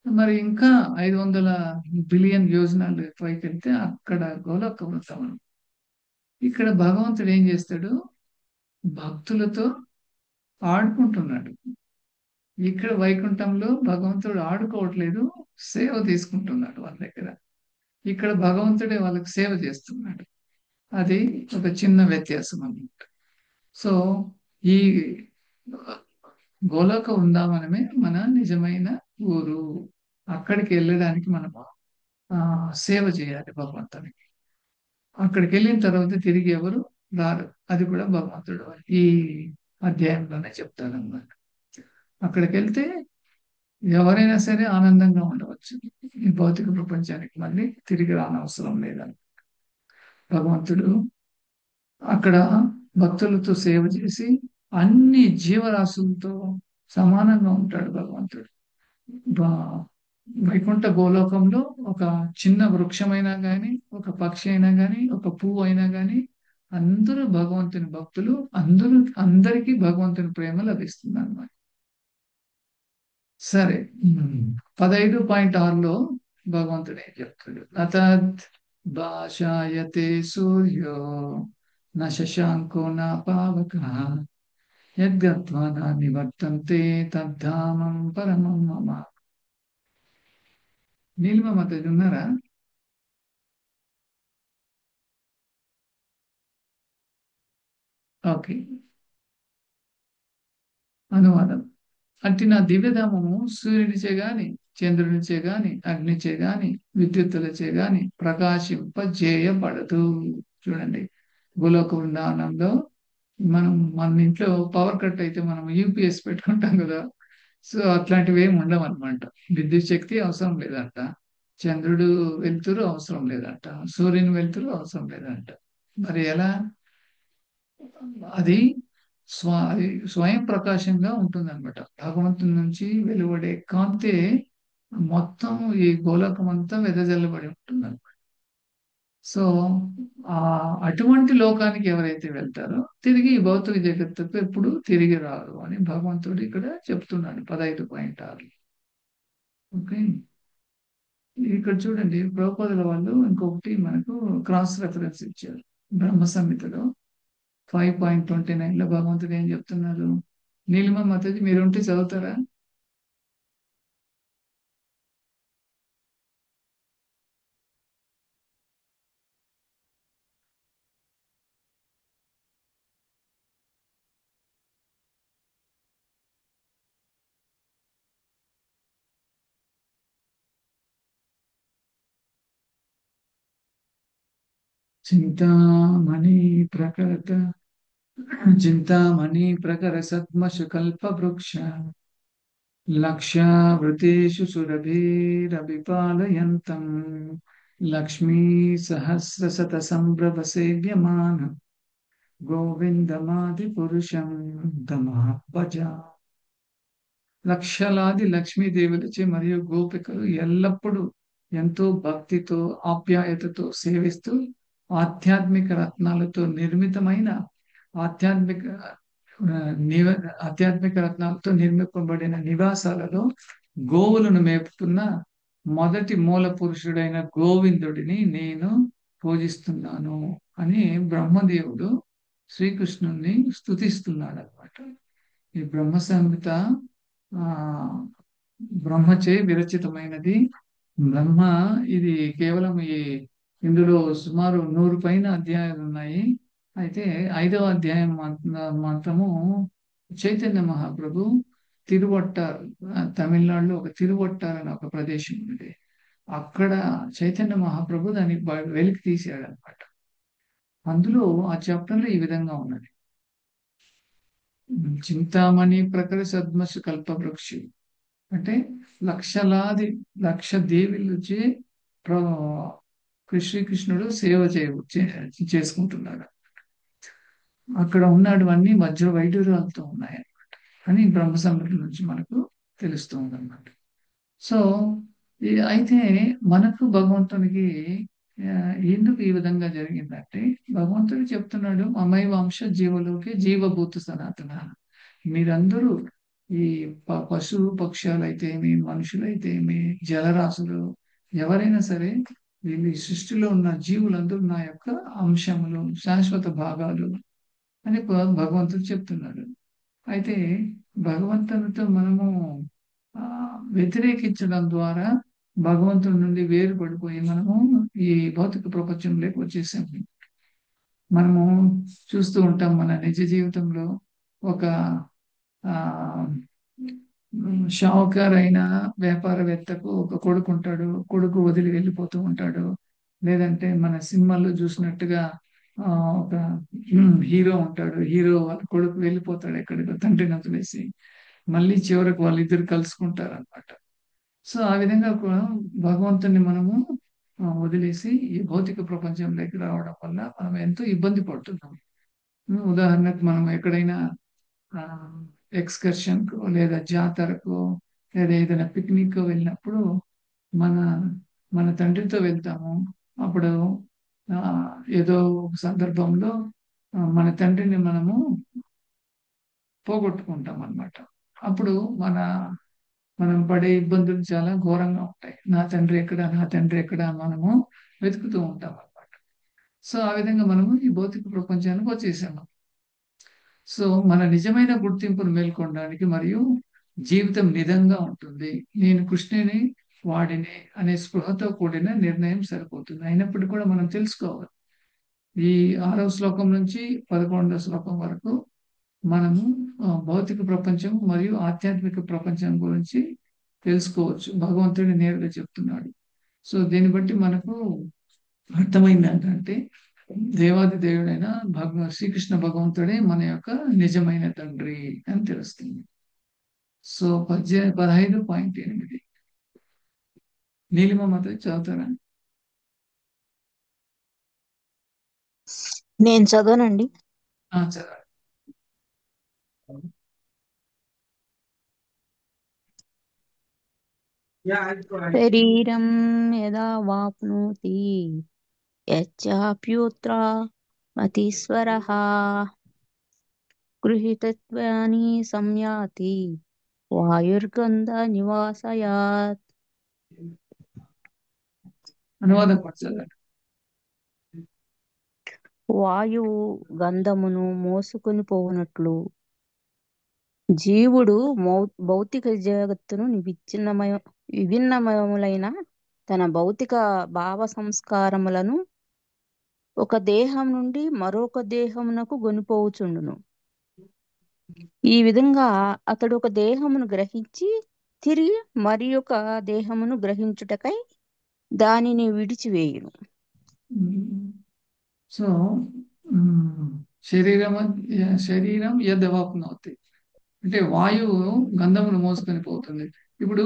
మరి ఇంకా 500 బిలియన్ యోజనాలు పైకి వెళ్తే అక్కడ గోలోక వృందావనం. ఇక్కడ భగవంతుడు ఏం చేస్తాడు? భక్తులతో ఆడుకుంటున్నాడు. ఇక్కడ వైకుంఠంలో భగవంతుడు ఆడుకోవట్లేదు, సేవ తీసుకుంటున్నాడు వాళ్ళ దగ్గర. ఇక్కడ భగవంతుడే వాళ్ళకి సేవ చేస్తున్నాడు. అది ఒక చిన్న వ్యత్యాసం అన్నమాట. సో ఈ గోలోక వృందావనమే మన నిజమైన ఊరు. అక్కడికి వెళ్ళడానికి మనం సేవ చేయాలి భగవంతునికి. అక్కడికి వెళ్ళిన తర్వాత తిరిగి ఎవరు రారు. అది కూడా భగవంతుడు ఈ అధ్యాయంలోనే చెప్తాడన్నమాట. అక్కడికి వెళ్తే ఎవరైనా సరే ఆనందంగా ఉండవచ్చు. ఈ భౌతిక ప్రపంచానికి మళ్ళీ తిరిగి రానవసరం లేదని భగవంతుడు అక్కడ భక్తులతో సేవ చేసి అన్ని జీవరాశులతో సమానంగా ఉంటాడు భగవంతుడు. బా- వైకుంఠ గోలోకంలో ఒక చిన్న వృక్షమైనా గాని, ఒక పక్షి అయినా గాని, ఒక పువ్వు అయినా గాని అందరూ భగవంతుని భక్తులు. అందరికీ భగవంతుని ప్రేమ లభిస్తుంది అన్నమాట. సరే. 15.6లో భగవంతుడు ఏం చెప్తాడు? అతద్ భాషాయతే సూర్యో న శశాంకో న పావకః యద్గత్వా న నివర్తంతే తద్ధామం పరమం మమ. నీలిమ మాతాజీ ఉన్నారా? ఓకే. అనువాదం. అట్టి నా దివ్యధామము సూర్యునిచే గాని, చంద్రునిచే గాని, అగ్నిచే గాని, విద్యుత్తులచే గాని ప్రకాశింపజేయబడదు. చూడండి, గోలోక వృందావనంలో మన ఇంట్లో పవర్ కట్ అయితే మనం యూపీఎస్ పెట్టుకుంటాం కదా. సో అట్లాంటివి ఏమి ఉండవు అనమాట. విద్యుత్ శక్తి అవసరం లేదంట, చంద్రుడు వెలుతురు అవసరం లేదంట, సూర్యుని వెలుతురు అవసరం లేదంట. మరి ఎలా? అది అది స్వయం ప్రకాశంగా ఉంటుందన్నమాట. భగవంతుని నుంచి వెలువడే కాంతే మొత్తం ఈ గోళకం అంతా వెదజల్లబడి ఉంటుందన్నమాట. సో ఆ అటువంటి లోకానికి ఎవరైతే వెళ్తారో తిరిగి ఈ భౌతిక జగత్తుకు ఎప్పుడు తిరిగి రారు అని భగవంతుడు ఇక్కడ చెప్తున్నాడు 15.6. ఓకే. ఇక్కడ చూడండి, ప్రభుపాదుల వాళ్ళు ఇంకొకటి మనకు క్రాస్ రెఫరెన్స్ ఇచ్చారు. బ్రహ్మ సంహితలో 5.29లో భగవంతుడు ఏం చెప్తున్నారు? నీలిమ మాతాజీ మీరు ఉంటే చదువుతారా? చింతామణి ప్రకట చింతామణి ప్రకర సద్మశు కల్ప వృక్ష లక్ష్యావృతేషు సురభిరభిపాలయంతం లక్ష్మీ సహస్రశత సంభ్రమ సేవ్యమాన గోవిందమాది పురుషం తమః. లక్షలాది లక్ష్మీదేవులచే మరియు గోపికలు ఎల్లప్పుడూ ఎంతో భక్తితో ఆప్యాయతతో సేవిస్తూ ఆధ్యాత్మిక రత్నాలతో నిర్మితమైన ఆధ్యాత్మిక ఆ, నివ ఆధ్యాత్మిక రత్నాలతో నిర్మింపబడిన నివాసాలలో గోవులను మేపుతున్న మొదటి మూల పురుషుడైన గోవిందుడిని నేను పూజిస్తున్నాను అని బ్రహ్మదేవుడు శ్రీకృష్ణుణ్ణి స్తుతిస్తున్నాడు అన్నమాట. ఈ బ్రహ్మ సంహిత ఆ బ్రహ్మచే విరచితమైనది. బ్రహ్మ ఇది కేవలం ఇందులో సుమారు 100 పైన అధ్యాయాలు ఉన్నాయి. అయితే 5వ అధ్యాయం మాత్రము చైతన్య మహాప్రభు తిరువట్టార్, తమిళనాడులో ఒక తిరువట్టార్ అనే ఒక ప్రదేశం ఉంది. అక్కడ చైతన్య మహాప్రభు దాన్ని వెలికి తీశాడు అనమాట. అందులో ఆ చాప్టర్లో ఈ విధంగా ఉన్నది. చింతామణి ప్రకర సద్మసు కల్పవృక్షి అంటే లక్షలాది లక్ష దేవిలచే శ్రీకృష్ణుడు సేవ చేసుకుంటున్నాడు. అక్కడ ఉన్నటువన్నీ వజ్ర వైడూర్యాలతో ఉన్నాయి అని బ్రహ్మ సంహిత నుంచి మనకు తెలుస్తూ ఉందన్నమాట. సో అయితే మనకు భగవంతునికి ఎందుకు ఈ విధంగా జరిగిందంటే భగవంతుడు చెప్తున్నాడు మమైవాంశ జీవలోకే జీవభూత సనాతన. మీరందరూ ఈ పశువు పక్షాలైతేమి మనుషులైతేమి జలరాశులు ఎవరైనా సరే వీళ్ళు ఈ సృష్టిలో ఉన్న జీవులందరూ నా యొక్క అంశములు శాశ్వత భాగాలు అని భగవంతుడు చెప్తున్నాడు. అయితే భగవంతునితో మనము ఆ వ్యతిరేకించడం ద్వారా భగవంతుడి నుండి వేరుపడిపోయి మనము ఈ భౌతిక ప్రపంచంలోకి వచ్చేసాము. మనము చూస్తూ ఉంటాం మన నిజ జీవితంలో ఒక ఆ షావుకార్ అయిన వ్యాపారవేత్తకు ఒక కొడుకు ఉంటాడు. కొడుకు వదిలి వెళ్ళిపోతూ ఉంటాడు. లేదంటే మన సినిమాల్లో చూసినట్టుగా ఒక హీరో ఉంటాడు. హీరో వాళ్ళ కొడుకు వెళ్ళిపోతాడు ఎక్కడికో తండ్రిని వదిలేసి. మళ్ళీ చివరికి వాళ్ళిద్దరు కలుసుకుంటారు అనమాట. సో ఆ విధంగా కూడా భగవంతుని మనము వదిలేసి ఈ భౌతిక ప్రపంచంలోకి రావడం వల్ల మనం ఎంతో ఇబ్బంది పడుతున్నాం. ఉదాహరణకు మనం ఎక్కడైనా ఎక్స్కర్షన్ కు లేదా జాతరకు లేదా ఏదైనా పిక్నిక్ వెళ్ళినప్పుడు మన మన తండ్రితో వెళ్తాము. అప్పుడు ఆ, ఏదో ఒక సందర్భంలో మన తండ్రిని మనము పోగొట్టుకుంటాం అన్నమాట. అప్పుడు మనం పడే ఇబ్బందులు చాలా ఘోరంగా ఉంటాయి. నా తండ్రి ఎక్కడ, నా తండ్రి ఎక్కడ మనము వెతుకుతూ ఉంటాం అన్నమాట. సో ఆ విధంగా మనము ఈ భౌతిక ప్రపంచానికి వచ్చేసాము. సో మన నిజమైన గుర్తింపును మేల్కొనడానికి మరియు జీవితం నిజంగా ఉంటుంది. నేను కృష్ణుని వాడిని అనే స్పృహతో కూడిన నిర్ణయం సరిపోతుంది. అయినప్పటికీ కూడా మనం తెలుసుకోవాలి. ఈ 6వ శ్లోకం నుంచి 11వ శ్లోకం వరకు మనము భౌతిక ప్రపంచం మరియు ఆధ్యాత్మిక ప్రపంచం గురించి తెలుసుకోవచ్చు. భగవంతుడు నేరుగా చెప్తున్నాడు. సో దీన్ని బట్టి మనకు అర్థమైంది ఏంటంటే దేవాది దేవుడైన శ్రీకృష్ణ భగవంతుడే మన యొక్క నిజమైన తండ్రి అని తెలుస్తుంది. సో 15.8 నీలిమ మాత చదువుతారా? నేను చదవనండి. చదవండి. శరీరం యదా వాప్నోతి యచ్చాప్యుత్ర మతీశ్వరః గృహీతత్వాని సంయాతి వాయుర్గంధ నివాసయాత్. అనువాదం కూడా చదవండి. వాయువు గంధమును మోసుకొని పోవునట్లు జీవుడు భౌతిక జగత్తును విభిన్నమయములైన తన భౌతిక భావ సంస్కారములను ఒక దేహం నుండి మరొక దేహమునకు గొనిపోవుచుండును. ఈ విధంగా అతడు ఒక దేహమును గ్రహించి తిరిగి మరి ఒక దేహమును గ్రహించుటకై దానిని విడిచివేయును. సో శరీరం శరీరం యదవాప్నోతి అంటే వాయువు గంధమును మోసుకొని పోతుంది. ఇప్పుడు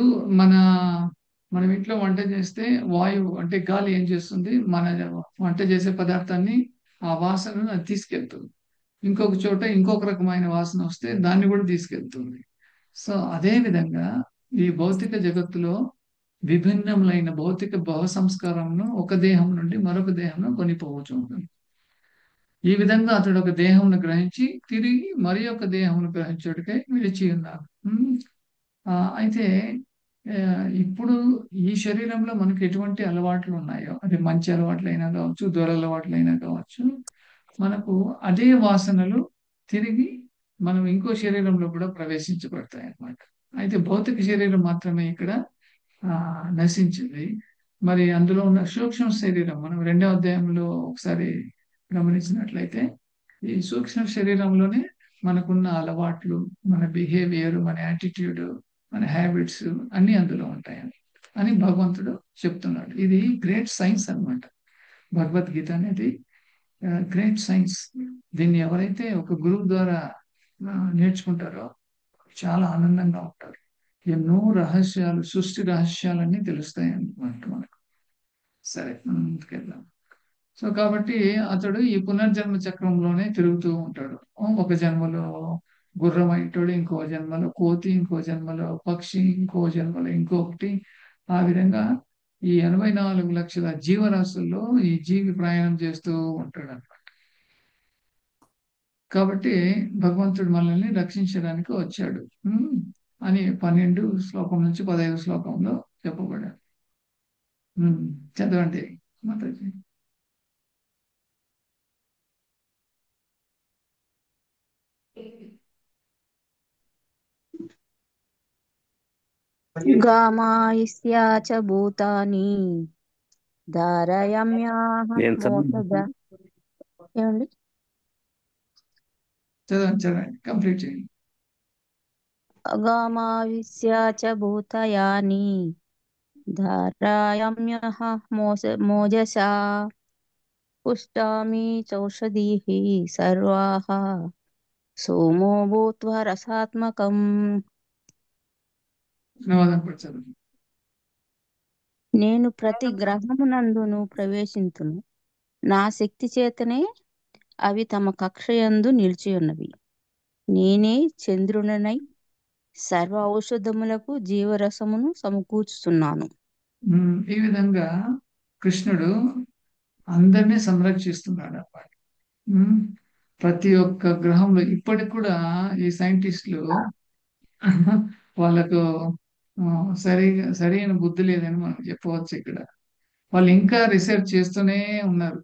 మనం ఇంట్లో వంట చేస్తే వాయువు అంటే గాలి ఏం చేస్తుంది, మన వంట చేసే పదార్థాన్ని ఆ వాసనను అది తీసుకెళ్తుంది. ఇంకొక చోట ఇంకొక రకమైన వాసన వస్తే దాన్ని కూడా తీసుకెళ్తుంది. సో అదే విధంగా ఈ భౌతిక జగత్తులో విభిన్నములైన భౌతిక భావ సంస్కారంను ఒక దేహం నుండి మరొక దేహంలో కొనిపోవచ్చు ఉంటుంది. ఈ విధంగా అతడు ఒక దేహమును గ్రహించి తిరిగి మరి ఒక దేహమును గ్రహించుటకై విడిచి ఉన్నారు. అయితే ఇప్పుడు ఈ శరీరంలో మనకు ఎటువంటి అలవాట్లు ఉన్నాయో అది మంచి అలవాట్లు అయినా కావచ్చు, దురలవాట్లు అయినా కావచ్చు, మనకు అదే వాసనలు తిరిగి మనం ఇంకో శరీరంలో కూడా ప్రవేశించబడతాయి అన్నమాట. అయితే భౌతిక శరీరం మాత్రమే ఇక్కడ నశించింది. మరి అందులో ఉన్న సూక్ష్మ శరీరం మనం 2వ అధ్యాయంలో ఒకసారి గమనించినట్లయితే ఈ సూక్ష్మ శరీరంలోనే మనకున్న అలవాట్లు, మన బిహేవియర్, మన యాటిట్యూడ్, మన హ్యాబిట్స్ అన్ని అందులో ఉంటాయని అని భగవంతుడు చెప్తున్నాడు. ఇది గ్రేట్ సైన్స్ అన్నమాట. భగవద్గీత అనేది గ్రేట్ సైన్స్. దీన్ని ఎవరైతే ఒక గురువు ద్వారా నేర్చుకుంటారో చాలా ఆనందంగా ఉంటారు. ఎన్నో రహస్యాలు, సృష్టి రహస్యాలన్నీ తెలుస్తాయి అన్నమాట మనకు. సరే మనం ముందుకెళ్దాం. సో కాబట్టి అతడు ఈ పునర్జన్మ చక్రంలోనే తిరుగుతూ ఉంటాడు. ఒక జన్మలో గుర్రం అయింటాడు, ఇంకో జన్మలో కోతి, ఇంకో జన్మలో పక్షి, ఇంకో జన్మలో ఇంకొకటి. ఆ విధంగా ఈ 84 లక్షల జీవరాశుల్లో ఈ జీవి ప్రయాణం చేస్తూ ఉంటాడు. కాబట్టి భగవంతుడు మనల్ని రక్షించడానికి వచ్చాడు. ఉమ్, అని 12 శ్లోకం నుంచి 15 శ్లోకంలో చెప్పబడాడు. ఉమ్, చదవండి మాతాజీ. గామాయిస్యా చ భూతాని ధారయామ్యాహ నేను మోసజ. ఏమండి? చదవండి చదవండి, కంప్లీట్ చేయండి. గామావిస్యా చ భూతయాని ధారయామ్యహ మోజసా పుష్టామి చౌషధీః సర్వాః సోమో భూత్వా రసాత్మకం. అనువాదం కూడా చదవండి. నేను ప్రతి గ్రహమునందును ప్రవేశింతును. నా శక్తి చేతనే అవి తమ కక్షయందు నిలిచియున్నవి. నేనే చంద్రుడనై సర్వ ఔషధములకు జీవరసమును సమకూర్చుతున్నాను. ఈ విధంగా కృష్ణుడు అందరినీ సంరక్షిస్తున్నాడు అన్నమాట. ఉమ్, ప్రతి ఒక్క గ్రహంలో ఇప్పటికి కూడా ఈ సైంటిస్టులు వాళ్ళకు సరైన బుద్ధి లేదని మనం చెప్పవచ్చు ఇక్కడ. వాళ్ళు ఇంకా రీసెర్చ్ చేస్తూనే ఉన్నారు.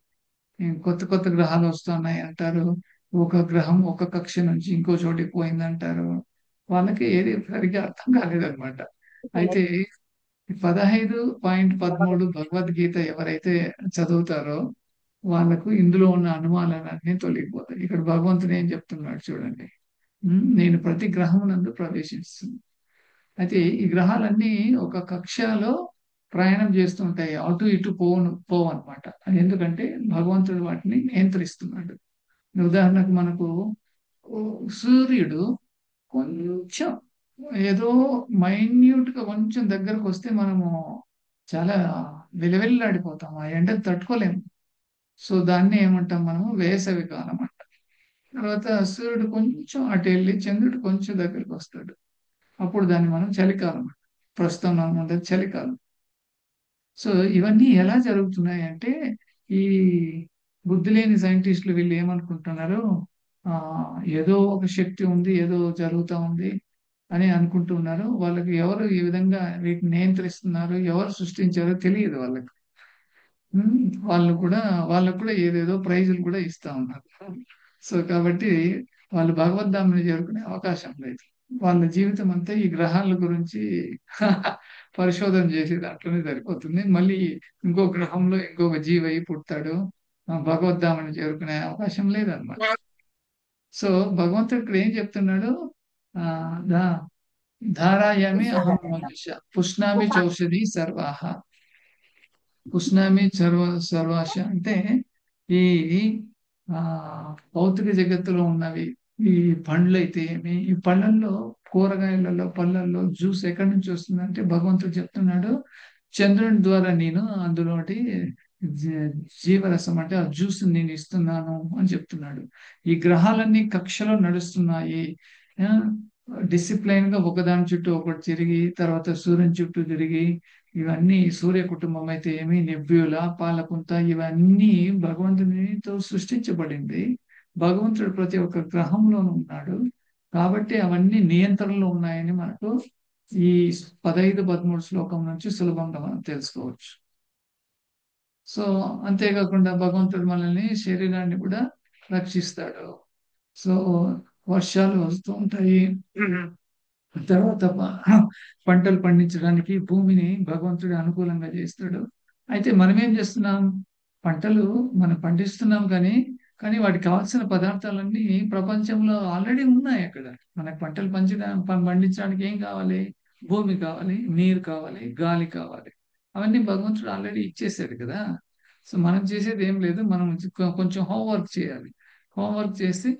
కొత్త కొత్త గ్రహాలు వస్తున్నాయి అంటారు. ఒక గ్రహం ఒక కక్ష నుంచి ఇంకో చోటికి పోయిందంటారు. వాళ్ళకి ఏది సరిగ్గా అర్థం కాలేదన్నమాట. అయితే 15.13 భగవద్గీత ఎవరైతే చదువుతారో వాళ్ళకు ఇందులో ఉన్న అనుమానాలన్నీ తొలగిపోతాయి. ఇక్కడ భగవంతుడు ఏం చెప్తున్నాడు చూడండి. నేను ప్రతి గ్రహమునందు ప్రవేశిస్తున్నాను. అయితే ఈ గ్రహాలన్నీ ఒక కక్షలో ప్రయాణం చేస్తూ ఉంటాయి. అటు ఇటు పోవన్నమాట. అది ఎందుకంటే భగవంతుడు వాటిని నియంత్రిస్తున్నాడు. ఉదాహరణకు మనకు ఓ సూర్యుడు కొంచెం ఏదో మైన్యూట్ గా కొంచెం దగ్గరకు వస్తే మనము చాలా విలవిల్లాడిపోతాం. ఆ ఎండకు తట్టుకోలేము. సో దాన్ని ఏమంటాం మనము వేసవి కాలం అంటాం. తర్వాత సూర్యుడు కొంచెం అటు వెళ్ళి చంద్రుడు కొంచెం దగ్గరికి వస్తాడు. అప్పుడు దాన్ని మనం చలికాలం అంటాం. ప్రస్తుతం మనం ఉండేది చలికాలం. సో ఇవన్నీ ఎలా జరుగుతున్నాయి అంటే ఈ బుద్ధి లేని సైంటిస్టులు వీళ్ళు ఏమనుకుంటున్నారు, ఆ ఏదో ఒక శక్తి ఉంది, ఏదో జరుగుతా ఉంది అని అనుకుంటున్నారు. వాళ్ళకి ఎవరు ఈ విధంగా వీటిని నియంత్రిస్తున్నారు, ఎవరు సృష్టించారో తెలియదు వాళ్ళకి. ఉమ్, వాళ్ళు కూడా వాళ్ళకు కూడా ఏదేదో ప్రైజులు కూడా ఇస్తా ఉన్నారు. సో కాబట్టి వాళ్ళు భగవద్ధామని చేరుకునే అవకాశం లేదు. వాళ్ళ జీవితం అంతా ఈ గ్రహాల గురించి పరిశోధన చేసే దాంట్లోనే సరిపోతుంది. మళ్ళీ ఇంకో గ్రహంలో ఇంకొక జీవి పుడతాడు, భగవద్ధామని చేరుకునే అవకాశం లేదన్నమాట. సో భగవంతుడు ఇక్కడ ఏం చెప్తున్నాడు, ఆ దా ధారాయామి అహం మోజష పుష్ణామి చౌషధి సర్వాహ. పుష్ణామి సర్వాశ అంటే ఈ ఆ భౌతిక జగత్తులో ఉన్నవి ఈ పండ్లు అయితే ఏమి, ఈ పళ్ళల్లో కూరగాయలలో పళ్ళల్లో జ్యూస్ ఎక్కడి నుంచి వస్తుందంటే భగవంతుడు చెప్తున్నాడు, చంద్రుని ద్వారా నేను అందులోటి జీవరసం అంటే ఆ జ్యూస్ నేను ఇస్తున్నాను అని చెప్తున్నాడు. ఈ గ్రహాలన్నీ కక్షలో నడుస్తున్నాయి. డిసిప్లైన్ గా ఒకదాని చుట్టూ ఒకటి తిరిగి తర్వాత సూర్యుని చుట్టూ తిరిగి, ఇవన్నీ సూర్య కుటుంబం అయితే ఏమి, నెబ్యూల, పాలపుంత, ఇవన్నీ భగవంతునితో సృష్టించబడింది. భగవంతుడు ప్రతి ఒక్క గ్రహంలోనూ ఉన్నాడు. కాబట్టి అవన్నీ నియంత్రణలో ఉన్నాయని మనకు ఈ 15-13 శ్లోకం నుంచి సులభంగా మనం తెలుసుకోవచ్చు. సో అంతేకాకుండా భగవంతుడు మనల్ని శరీరాన్ని కూడా రక్షిస్తాడు. సో వర్షాలు వస్తూ ఉంటాయి. తర్వాత పంటలు పండించడానికి భూమిని భగవంతుడు అనుకూలంగా చేస్తాడు. అయితే మనం ఏం చేస్తున్నాం, పంటలు మనం పండిస్తున్నాం కానీ వాటికి కావాల్సిన పదార్థాలన్నీ ప్రపంచంలో ఆల్రెడీ ఉన్నాయి అక్కడ. మనకు పంటలు పండించడానికి ఏం కావాలి, భూమి కావాలి, నీరు కావాలి, గాలి కావాలి. అవన్నీ భగవంతుడు ఆల్రెడీ ఇచ్చేసాడు కదా. సో మనం చేసేది ఏం లేదు, మనం కొంచెం హోంవర్క్ చేయాలి. హోంవర్క్ చేసి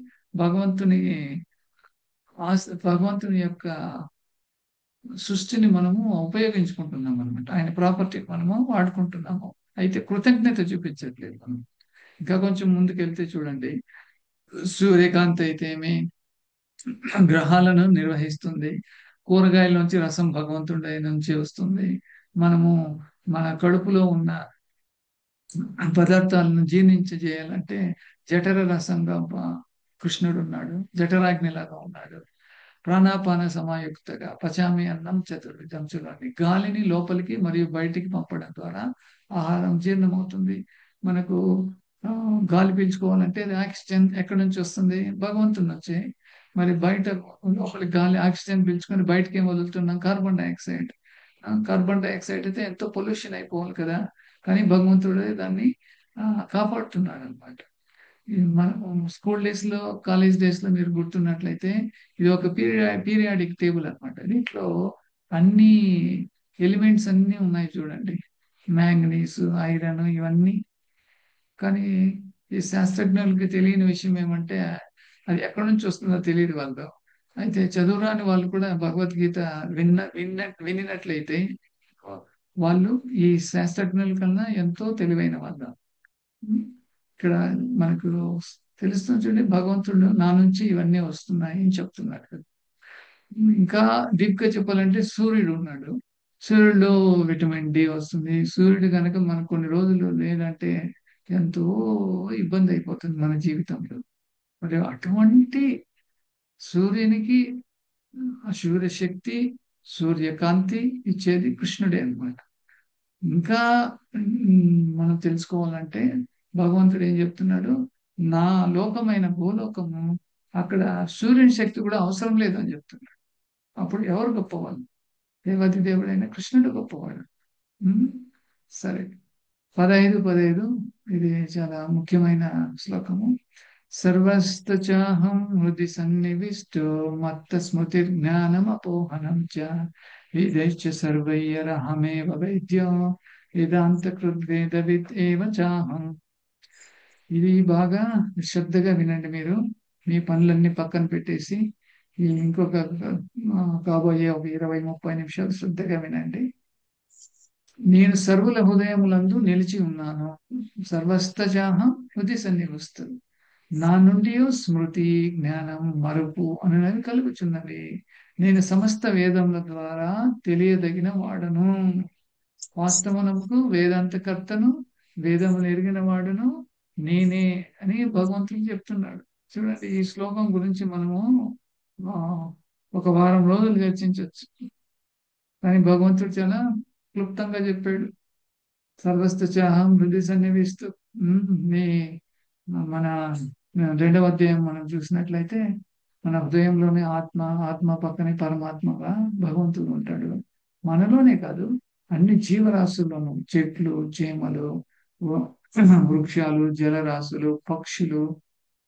భగవంతుని భగవంతుని యొక్క సృష్టిని మనము ఉపయోగించుకుంటున్నాం అనమాట. ఆయన ప్రాపర్టీ మనము వాడుకుంటున్నాము. అయితే కృతజ్ఞత చూపించట్లేదు మనం. ఇంకా కొంచెం ముందుకెళ్తే చూడండి, సూర్యకాంతి అయితేమి గ్రహాలను నిర్వహిస్తుంది. కూరగాయల నుంచి రసం భగవంతుడి నుంచి వస్తుంది. మనము మన కడుపులో ఉన్న పదార్థాలను జీర్ణించజేయాలంటే జఠర రసంగా కృష్ణుడు ఉన్నాడు, జఠరాగ్నిలాగా ఉన్నాడు. ప్రాణాపాన సమాయుక్తగా పచామి అన్నం చతుర్విధం చూడండి, గాలిని లోపలికి మరియు బయటికి పంపడం ద్వారా ఆహారం జీర్ణమవుతుంది. మనకు గాలి పీల్చుకోవాలంటే అది ఆక్సిజన్ ఎక్కడి నుంచి వస్తుంది? భగవంతుడి నుంచి. మరి బయట లోపలికి గాలి ఆక్సిజన్ పీల్చుకొని బయటకి ఏం వదులుతున్నాం? Carbon dioxide. కార్బన్ డైఆక్సైడ్ అయితే ఎంతో పొల్యూషన్ అయిపోవాలి కదా, కానీ భగవంతుడే దాన్ని కాపాడుతున్నాడు అనమాట. మనం స్కూల్ డేస్ లో, కాలేజ్ డేస్ లో మీరు గుర్తున్నట్లయితే ఇది ఒక పీరియాడిక్ టేబుల్ అన్నమాట. దీంట్లో అన్ని ఎలిమెంట్స్ అన్ని ఉన్నాయి చూడండి, మ్యాంగనీస్, ఐరన్, ఇవన్నీ. కానీ ఈ శాస్త్రజ్ఞులకి తెలియని విషయం ఏమంటే అది ఎక్కడి నుంచి వస్తుందో తెలియదు వాళ్ళు. అయితే చదువురాని వాళ్ళు కూడా భగవద్గీత వినినట్లయితే వాళ్ళు ఈ శాస్త్రజ్ఞుల కన్నా ఎంతో తెలివైన వాళ్ళు. ఇక్కడ మనకు తెలుస్తుంది చూడండి, భగవంతుడు నా నుంచి ఇవన్నీ వస్తున్నాయి అని చెప్తున్నాడు. ఇంకా డీప్ గా చెప్పాలంటే సూర్యుడు ఉన్నాడు. సూర్యుడు విటమిన్ డి వస్తుంది. సూర్యుడు కనుక మనకు కొన్ని రోజులు లేదంటే ఎంతో ఇబ్బంది అయిపోతుంది మన జీవితంలో. మరి అటువంటి సూర్యునికి ఆ సూర్యశక్తి, సూర్యకాంతి ఇచ్చేది కృష్ణుడే అన్నమాట. ఇంకా మనం తెలుసుకోవాలంటే భగవంతుడు ఏం చెప్తున్నాడు? నా లోకమైన భూలోకము, అక్కడ సూర్యుని శక్తి కూడా అవసరం లేదని చెప్తున్నాడు. అప్పుడు ఎవరు గొప్పవాళ్ళు? దేవాది దేవుడైన కృష్ణుడు గొప్పవాడు. ఉమ్, సరే, 15 ఇది చాలా ముఖ్యమైన శ్లోకము. సర్వస్తచాహం హృది సన్నివిష్టో మత్త స్మృతి జ్ఞానం అపోహనం చ వేదైశ్చ సర్వైరహమేవ వైద్యో వేదాంత కృద్వేదవిత్ ఏవ చాహం. ఇది బాగా శ్రద్ధగా వినండి మీరు. మీ పనులన్నీ పక్కన పెట్టేసి ఈ ఇంకొక కాబోయే ఒక 20-30 నిమిషాలు శ్రద్ధగా వినండి. నేను సర్వుల హృదయములందు నిలిచి ఉన్నాను. సర్వస్తజాహం హృది సన్నివస్తు. నా నుండి స్మృతి, జ్ఞానం, మరుపు అనేవి కలుగుచున్నవి. నేను సమస్త వేదముల ద్వారా తెలియదగిన వాడను. వాస్తవమునకు వేదాంతకర్తను, వేదములు ఎరిగిన వాడును నేనే అని భగవంతుడు చెప్తున్నాడు. చూడండి, ఈ శ్లోకం గురించి మనము ఆ, ఒక వారం రోజులు చర్చించవచ్చు, కానీ భగవంతుడు చాలా క్లుప్తంగా చెప్పాడు. సర్వస్థచాహం హృదయ సన్నివేస్తూ. మీ మన 2వ అధ్యాయం మనం చూసినట్లయితే మన హృదయంలోనే ఆత్మ, ఆత్మ పక్కనే పరమాత్మగా భగవంతుడు ఉంటాడు. మనలోనే కాదు, అన్ని జీవరాశుల్లోనూ, చెట్లు, చేమలు, వ- వృక్షాలు, జలరాశులు, పక్షులు,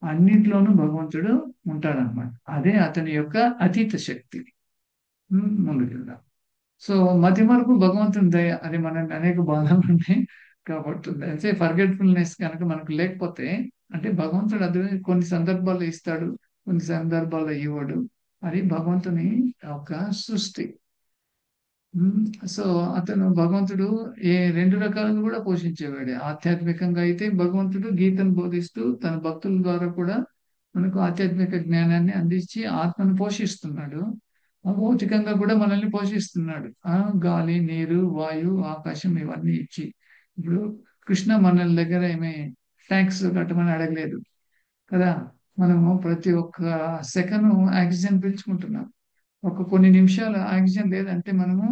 అన్నిట్లోనూ భగవంతుడు ఉంటాడనమాట. అదే అతని యొక్క అతీత శక్తి. ముందుకెళ్దాం. సో మతిమరుపు భగవంతుని దయ, అది మనకి అనేక బాధలు ఉన్నాయి కాబడుతుంది. అయితే ఫర్గెట్ఫుల్నెస్ కనుక మనకు లేకపోతే, అంటే భగవంతుడు అది కొన్ని సందర్భాల్లో ఇస్తాడు, కొన్ని సందర్భాల్లో ఇవ్వడు. అది భగవంతుని ఒక సృష్టి. సో అతను భగవంతుడు ఏ 2 రకాలుగా కూడా పోషించేవాడే. ఆధ్యాత్మికంగా అయితే భగవంతుడు గీతను బోధిస్తూ తన భక్తుల ద్వారా కూడా మనకు ఆధ్యాత్మిక జ్ఞానాన్ని అందించి ఆత్మను పోషిస్తున్నాడు. భౌతికంగా కూడా మనల్ని పోషిస్తున్నాడు. గాలి, నీరు, వాయువు, ఆకాశం ఇవన్నీ ఇచ్చి. ఇప్పుడు కృష్ణ మన దగ్గర ఏమి ట్యాంక్స్ కట్టమని అడగలేదు కదా. మనము ప్రతి ఒక్క సెకండ్ ఆక్సిజన్ పీల్చుకుంటున్నాం. కొన్ని నిమిషాలు ఆక్సిజన్ లేదంటే మనము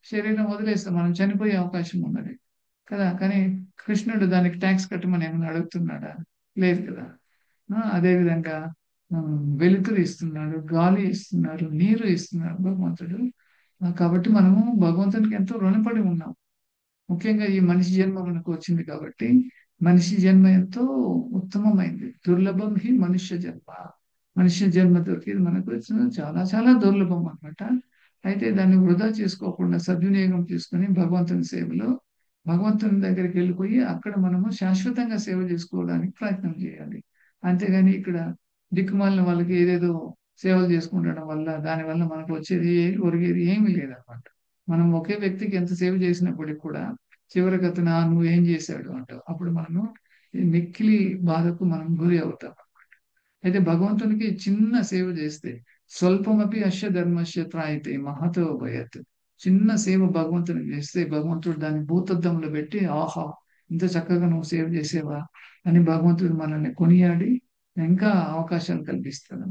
శరీరం వదిలేస్తాం, మనం చనిపోయే అవకాశం ఉన్నది కదా. కానీ కృష్ణుడు దానికి ట్యాక్స్ కట్టమని ఏమైనా అడుగుతున్నాడా? లేదు కదా. అదేవిధంగా వెలుతురు ఇస్తున్నాడు, గాలి ఇస్తున్నాడు, నీరు ఇస్తున్నాడు భగవంతుడు. కాబట్టి మనము భగవంతునికి ఎంతో రుణపడి ఉన్నాం. ముఖ్యంగా ఈ మనిషి జన్మ మనకు వచ్చింది కాబట్టి మనిషి జన్మ ఎంతో ఉత్తమమైంది. దుర్లభం హి మనుష్య జన్మ. మనుష్య జన్మ దొరికేది మనకు చాలా చాలా దుర్లభం అన్నమాట. అయితే దాన్ని వృధా చేసుకోకుండా సద్వినియోగం చేసుకుని భగవంతుని సేవలో భగవంతుని దగ్గరికి వెళ్ళిపోయి అక్కడ మనము శాశ్వతంగా సేవ చేసుకోవడానికి ప్రయత్నం చేయాలి. అంతేగాని ఇక్కడ దిక్కుమాలిన వాళ్ళకి ఏదేదో సేవలు చేసుకుంటడం వల్ల దాని వల్ల మనకు వచ్చేది ఒరిగేది ఏమీ లేదన్నమాట. మనం ఒకే వ్యక్తికి ఎంత సేవ చేసినప్పటికి కూడా చివరికి అతను నువ్వు ఏం చేశాడు అంటావు. అప్పుడు మనము ఈ మిక్కిలి బాధకు మనం గురి అవుతాం. అయితే భగవంతునికి చిన్న సేవ చేస్తే స్వల్పమపి అస్య ధర్మస్య త్రాయతే మహతో భయత్. చిన్న సేవ భగవంతునికి చేస్తే భగవంతుడు దాన్ని భూతద్దంలో పెట్టి ఆహా, ఇంత చక్కగా నువ్వు సేవ చేసేవా అని భగవంతుడు మనల్ని కొనియాడి ఇంకా అవకాశాలు కల్పిస్తాడు.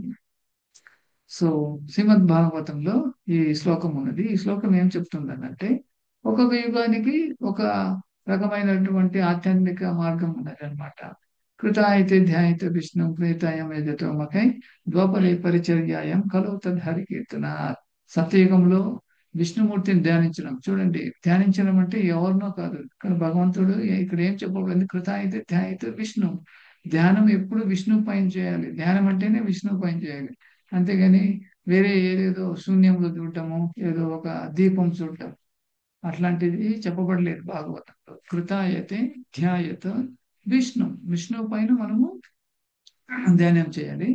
సో శ్రీమద్ భాగవతంలో ఈ శ్లోకం ఉన్నది. ఈ శ్లోకం ఏం చెప్తుందనంటే ఒక్కొక్క యుగానికి ఒక రకమైనటువంటి ఆధ్యాత్మిక మార్గం ఉన్నది అనమాట. కృతాయితే ధ్యాయిత విష్ణు ప్రేతాయం యజతోమకై ద్వాపరే పరిచర్యాయం కలవు తద్హరి కీర్తన. సత్యయుగంలో విష్ణుమూర్తిని ధ్యానించడం. చూడండి, ధ్యానించడం అంటే ఎవరినో కాదు, ఇక్కడ భగవంతుడు ఇక్కడ ఏం చెప్పబడింది, కృతాయితే ధ్యాయిత విష్ణు. ధ్యానం ఎప్పుడు విష్ణు పైన చేయాలి. ధ్యానం అంటేనే విష్ణు పైన చేయాలి. అంతేగాని వేరే ఏదేదో శూన్యంలో చూడటము, ఏదో ఒక దీపం చూడటం అట్లాంటిది చెప్పబడలేదు భాగవతంలో. కృతాయతే ధ్యాయత విష్ణు. విష్ణువు పైన మనము ధ్యానం చేయాలి.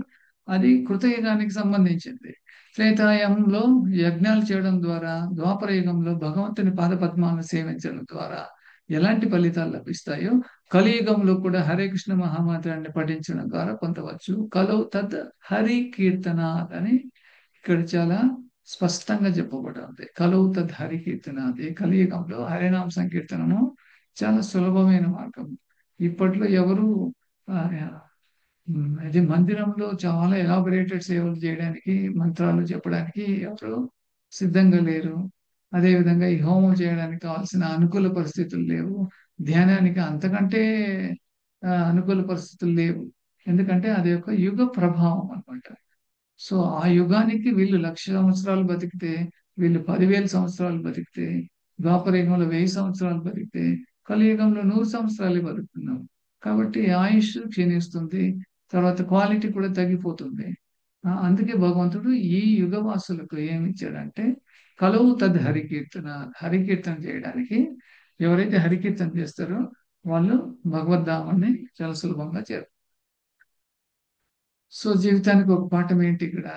అది కృతయుగానికి సంబంధించింది. త్రేతాయుగంలో యజ్ఞాలు చేయడం ద్వారా, ద్వాపర యుగంలో భగవంతుని పాదపద్మాలను సేవించడం ద్వారా ఎలాంటి ఫలితాలు లభిస్తాయో కలియుగంలో కూడా హరే కృష్ణ మహామంత్రాన్ని పఠించడం ద్వారా పొందవచ్చు. కలౌ తద్ హరి కీర్తన అని ఇక్కడ చాలా స్పష్టంగా చెప్పబడింది. కలౌ తద్ హరి కీర్తన. అది కలియుగంలో హరినామ సంకీర్తనము చాలా సులభమైన మార్గం. ఇప్పట్లో ఎవరు ఆ, అది మందిరంలో చాలా ఎలాబొరేటెడ్ సేవలు చేయడానికి, మంత్రాలు చెప్పడానికి ఎవరు సిద్ధంగా లేరు. అదేవిధంగా ఈ హోమం చేయడానికి కావాల్సిన అనుకూల పరిస్థితులు లేవు. ధ్యానానికి అంతకంటే అనుకూల పరిస్థితులు లేవు. ఎందుకంటే అది ఒక యుగ ప్రభావం అన్నమాట. సో ఆ యుగానికి వీళ్ళు 1,00,000 సంవత్సరాలు బతికితే, వీళ్ళు 10,000 సంవత్సరాలు బతికితే, ద్వాపర యుగంలో 1000 సంవత్సరాలు బతికితే, కలియుగంలో 100 సంవత్సరాలే బతుకుతున్నాం. కాబట్టి ఆయుష్ క్షీణిస్తుంది, తర్వాత క్వాలిటీ కూడా తగ్గిపోతుంది. అందుకే భగవంతుడు ఈ యుగ వాసులకు ఏమి ఇచ్చాడంటే కలవు తద్ హరికీర్తన. హరికీర్తన చేయడానికి ఎవరైతే హరికీర్తన చేస్తారో వాళ్ళు భగవద్ధామాన్ని చాలా సులభంగా చేరు. సో జీవితానికి ఒక పాఠం ఏంటి ఇక్కడ?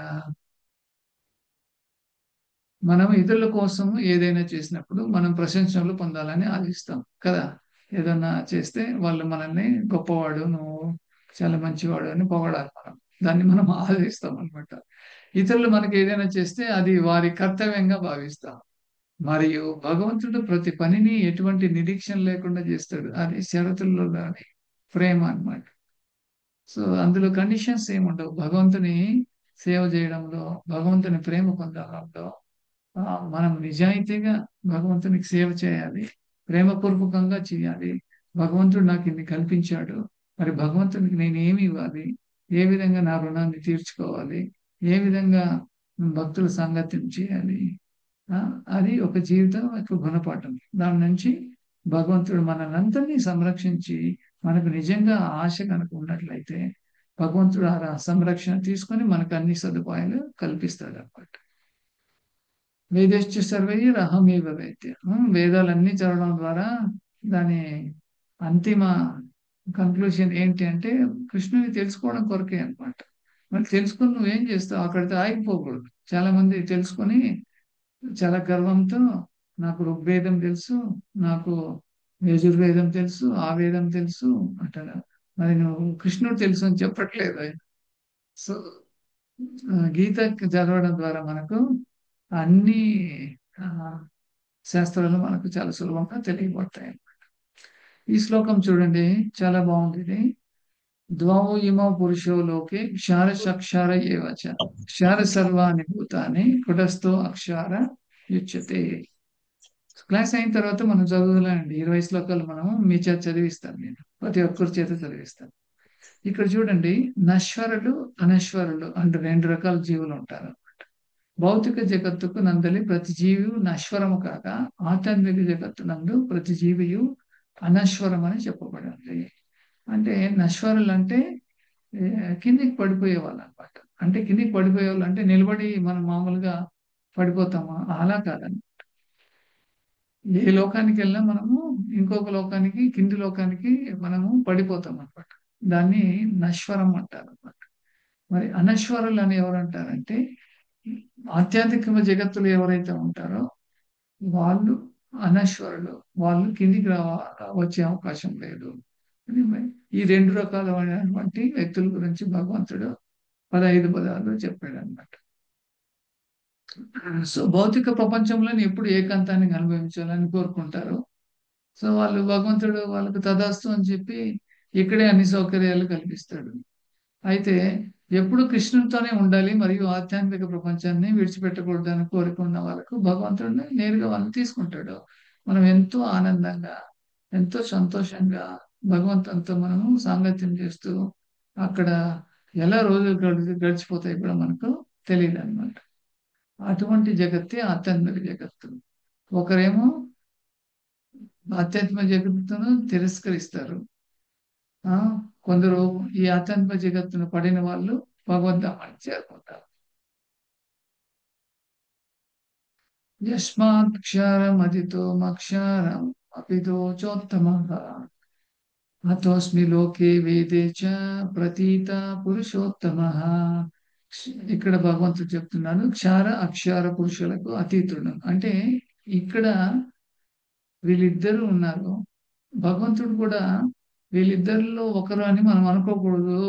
మనం ఇతరుల కోసం ఏదైనా చేసినప్పుడు మనం ప్రశంసలు పొందాలని ఆశిస్తాం కదా. ఏదన్నా చేస్తే వాళ్ళు మనల్ని గొప్పవాడు, నువ్వు చాలా మంచివాడు అని పొగడాలి. దాన్ని మనం ఆదరిస్తాం అనమాట. ఇతరులు మనకి ఏదైనా చేస్తే అది వారి కర్తవ్యంగా భావిస్తాం. మరియు భగవంతుడు ప్రతి పనిని ఎటువంటి నిరీక్షణ లేకుండా చేస్తాడు. అది షరతుల్లో రాని ప్రేమ అన్నమాట. సో అందులో కండిషన్స్ ఏముండవు. భగవంతుని సేవ చేయడంలో, భగవంతుని ప్రేమ పొందడంలో మనం నిజాయితీగా భగవంతునికి సేవ చేయాలి, ప్రేమపూర్వకంగా చేయాలి. భగవంతుడు నాకు ఇన్ని కల్పించాడు, మరి భగవంతునికి నేను ఏమి ఇవ్వాలి, ఏ విధంగా నా రుణాన్ని తీర్చుకోవాలి, ఏ విధంగా భక్తుల సాంగత్యం చేయాలి. అది ఒక జీవితం ఒక గుణపాఠం. దాని నుంచి భగవంతుడు మనల్ని సంరక్షించి, మనకు నిజంగా ఆశ కనుక ఉన్నట్లయితే భగవంతుడు ఆ సంరక్షణ తీసుకొని మనకు అన్ని సదుపాయాలు కల్పిస్తాడు అన్నమాట. వేదశ్చ సర్వైర్ అహమేవ వేద్య. వేదాలన్నీ చదవడం ద్వారా దాని అంతిమ కంక్లూషన్ ఏంటి అంటే కృష్ణుని తెలుసుకోవడం కొరకే అన్నమాట. మరి తెలుసుకుని నువ్వేం చేస్తావు? అక్కడితో ఆగిపోకూడదు. చాలా మంది తెలుసుకొని చాలా గర్వంతో నాకు ఋగ్వేదం తెలుసు, నాకు యజుర్వేదం తెలుసు, ఆ వేదం తెలుసు అంటారు. మరి నువ్వు కృష్ణుడు తెలుసు అని చెప్పట్లేదు ఆయన. సో గీత చదవడం ద్వారా మనకు అన్ని ఆ, శాస్త్రాలు మనకు చాలా సులభంగా తెలియబడతాయి. ఈ శ్లోకం చూడండి, చాలా బాగుంది ఇది. ద్వౌ ఇమౌ పురుషో లోకే క్షార సక్షార ఏవచ క్షార సర్వాణి భూతాన్ని కుటస్థో అక్షార యుచ్యతే. క్లాస్ అయిన తర్వాత మనం చదువులేండి. 20 శ్లోకాలు మనము మీ చేత చదివిస్తాను, నేను ప్రతి ఒక్కరి చేత చదివిస్తాను. ఇక్కడ చూడండి, నశ్వరులు అనశ్వరులు అంటే 2 రకాల జీవులు ఉంటారు. భౌతిక జగత్తుకు నందలి ప్రతి జీవి నశ్వరము కాగా ఆధ్యాత్మిక జగత్తు నందు ప్రతి జీవియు అనశ్వరం అని చెప్పబడింది. అంటే నశ్వరులు అంటే కిందికి పడిపోయే వాళ్ళు అనమాట. అంటే కిందికి పడిపోయే వాళ్ళు అంటే నిలబడి మనం మామూలుగా పడిపోతామా, అలా కాదండి. ఏ లోకానికి వెళ్ళినా మనము ఇంకొక లోకానికి, కింది లోకానికి మనము పడిపోతాం అనమాట. దాన్ని నశ్వరం అంటారు అనమాట. మరి అనశ్వరులు అని ఎవరు అంటారంటే ఆధ్యాత్మిక జగత్తులు ఎవరైతే ఉంటారో వాళ్ళు అనశ్వరులు. వాళ్ళు కిందికి వచ్చే అవకాశం లేదు. ఈ రెండు రకాలైనటువంటి వ్యక్తుల గురించి భగవంతుడు 15 పదాలు చెప్పాడు అనమాట. సో భౌతిక ప్రపంచంలోని ఎప్పుడు ఏకాంతాన్ని అనుభవించాలని కోరుకుంటారు. సో వాళ్ళు భగవంతుడు వాళ్ళకు తదాస్తు అని చెప్పి ఇక్కడే అన్ని సౌకర్యాలు కల్పిస్తాడు. అయితే ఎప్పుడు కృష్ణునితోనే ఉండాలి మరియు ఆధ్యాత్మిక ప్రపంచాన్ని విడిచిపెట్టకూడదని కోరుకున్న వాళ్ళకు భగవంతుడిని నేరుగా వాళ్ళని తీసుకుంటాడు. మనం ఎంతో ఆనందంగా, ఎంతో సంతోషంగా భగవంతునితో మనము సాంగత్యం చేస్తూ అక్కడ ఎలా రోజులు గడిచిపోతాయి కూడా మనకు తెలియదు అనమాట. అటువంటి జగత్తే ఆధ్యాత్మిక జగత్తు. ఒకరేమో ఆధ్యాత్మిక జగత్తును తిరస్కరిస్తారు. ఆ కొందరు ఈ ఆధ్యాత్మిక జగత్తును పడిన వాళ్ళు భగవద్ధామాన్ని చేరుకుంటారు. యస్మాత్ క్షారం అతితో మక్షారం అపితో చోత్తమ అతోస్మి లోకే వేదే చ ప్రతీత పురుషోత్తమ. ఇక్కడ భగవంతుడు చెప్తున్నాడు క్షార అక్షార పురుషులకు అతీతుడు అంటే ఇక్కడ వీళ్ళిద్దరూ ఉన్నారు. భగవంతుడు కూడా వీళ్ళిద్దరిలో ఒకరు అని మనం అనుకోకూడదు,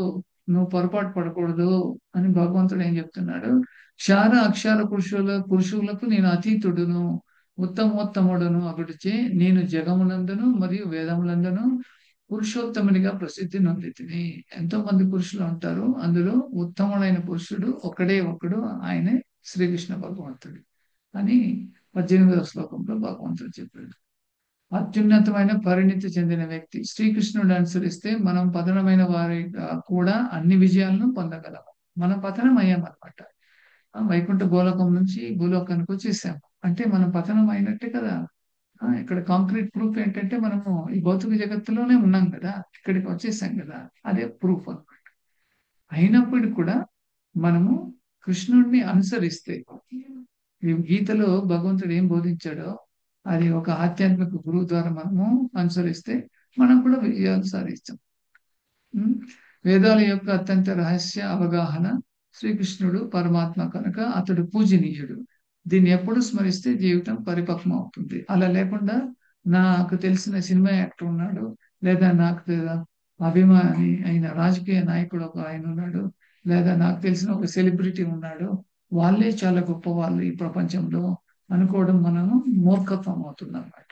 నువ్వు పొరపాటు పడకూడదు అని భగవంతుడు ఏం చెప్తున్నాడు. క్షార అక్షార పురుషులకు నేను అతీతుడును, ఉత్తమోత్తముడును అగుడిచే నేను జగమునందును మరియు వేదములందును పురుషోత్తమునిగా ప్రసిద్ధి నొందితిని. ఎంతో మంది పురుషులు ఉంటారు, అందులో ఉత్తముడైన పురుషుడు ఒకడే ఒకడు, ఆయనే శ్రీకృష్ణ భగవంతుడు అని 18వ శ్లోకంలో భగవంతుడు చెప్పాడు. అత్యున్నతమైన పరిణితి చెందిన వ్యక్తి శ్రీకృష్ణుడు అనుసరిస్తే మనం పతనమైన వారిగా కూడా అన్ని విజయాలను పొందగలము. మనం పతనం అయ్యామన్నమాట. వైకుంఠ గోలోకం నుంచి భూలోకానికి వచ్చేసాము అంటే మనం పతనం అయినట్టే కదా. ఇక్కడ కాంక్రీట్ ప్రూఫ్ ఏంటంటే మనము ఈ భౌతిక జగత్తులోనే ఉన్నాం కదా, ఇక్కడికి వచ్చేసాం కదా, అదే ప్రూఫ్ అన్నమాట. అయినప్పటికీ కూడా మనము కృష్ణుడిని అనుసరిస్తే ఈ గీతలో భగవంతుడు ఏం బోధించాడో అది ఒక ఆధ్యాత్మిక గురువు ద్వారా మనము అనుసరిస్తే మనం కూడా విజయాలు సాధిస్తాం. వేదాల యొక్క అత్యంత రహస్య అవగాహన శ్రీకృష్ణుడు పరమాత్మ కనుక అతడు పూజనీయుడు. దీన్ని ఎప్పుడు స్మరిస్తే జీవితం పరిపక్వం అవుతుంది. అలా లేకుండా నాకు తెలిసిన సినిమా యాక్టర్ ఉన్నాడు, లేదా నాకు అభిమాని అయిన రాజకీయ నాయకుడు ఒక ఆయన ఉన్నాడు, లేదా నాకు తెలిసిన ఒక సెలబ్రిటీ ఉన్నాడు, వాళ్ళే చాలా గొప్ప వాళ్ళు ఈ ప్రపంచంలో అనుకోవడం మనము మూర్ఖత్వం అవుతుంది అన్నమాట.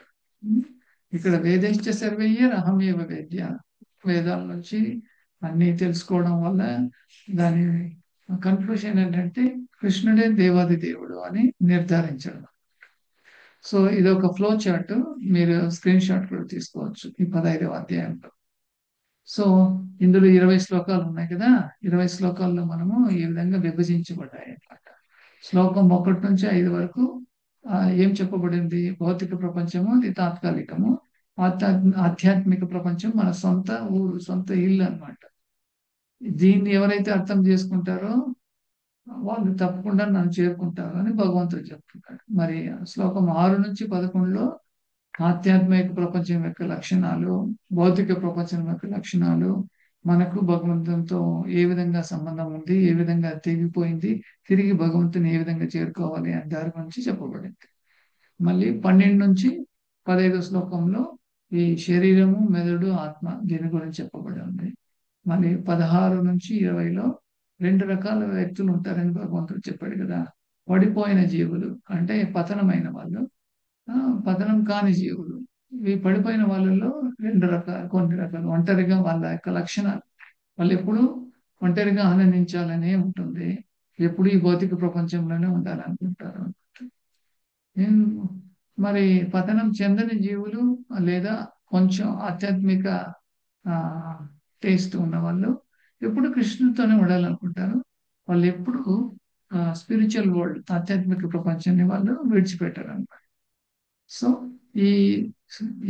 ఇక్కడ వేదేశ్చ సర్వయ్య అహమేవ వేద్య, వేదాల నుంచి అన్ని తెలుసుకోవడం వల్ల దాని కన్క్లూషన్ ఏంటంటే కృష్ణుడే దేవాది దేవుడు అని నిర్ధారించడం. సో ఇది ఒక ఫ్లో చార్ట్, మీరు స్క్రీన్ షాట్ కూడా తీసుకోవచ్చు ఈ 15వ అధ్యాయంలో. సో ఇందులో 20 శ్లోకాలు ఉన్నాయి కదా, 20 శ్లోకాల్లో మనము ఈ విధంగా విభజించబడ్డాయి అన్నమాట. శ్లోకం 1 నుంచి 5 వరకు ఏం చెప్పబడింది. భౌతిక ప్రపంచము అది తాత్కాలికము, ఆధ్యాత్మిక ప్రపంచం మన సొంత ఊరు, సొంత ఇల్లు అన్నమాట. దీన్ని ఎవరైతే అర్థం చేసుకుంటారో వాళ్ళు తప్పకుండా నన్ను చేరుకుంటారు అని భగవంతుడు చెప్తున్నాడు. మరి శ్లోకం 6 నుంచి 11లో ఆధ్యాత్మిక ప్రపంచం యొక్క లక్షణాలు, భౌతిక ప్రపంచం యొక్క లక్షణాలు, మనకు భగవంతునితో ఏ విధంగా సంబంధం ఉంది, ఏ విధంగా తెగిపోయింది, తిరిగి భగవంతుని ఏ విధంగా చేరుకోవాలి అని దాని గురించి చెప్పబడింది. మళ్ళీ 12 నుంచి 15 శ్లోకంలో ఈ శరీరము, మెదడు, ఆత్మ దీని గురించి చెప్పబడి ఉంది. మళ్ళీ 16 నుంచి 20లో 2 రకాల వ్యక్తులు ఉంటారని భగవంతుడు చెప్పాడు కదా. పడిపోయిన జీవులు అంటే పతనమైన వాళ్ళు, పతనం కాని జీవులు. ఈ పడిపోయిన వాళ్ళలో కొన్ని రకాలు. ఒంటరిగా వాళ్ళ యొక్క లక్షణాలు, వాళ్ళు ఎప్పుడు ఒంటరిగా ఆనందించాలనే ఉంటుంది, ఎప్పుడు ఈ భౌతిక ప్రపంచంలోనే ఉండాలనుకుంటారు. మరి పతనం చెందని జీవులు లేదా కొంచెం ఆధ్యాత్మిక టేస్ట్ ఉన్న వాళ్ళు ఎప్పుడు కృష్ణుడితోనే ఉండాలనుకుంటారు. వాళ్ళు ఎప్పుడు స్పిరిచువల్ వరల్డ్, ఆధ్యాత్మిక ప్రపంచాన్ని వాళ్ళు విడిచిపెట్టారు అన్నమాట. సో ఈ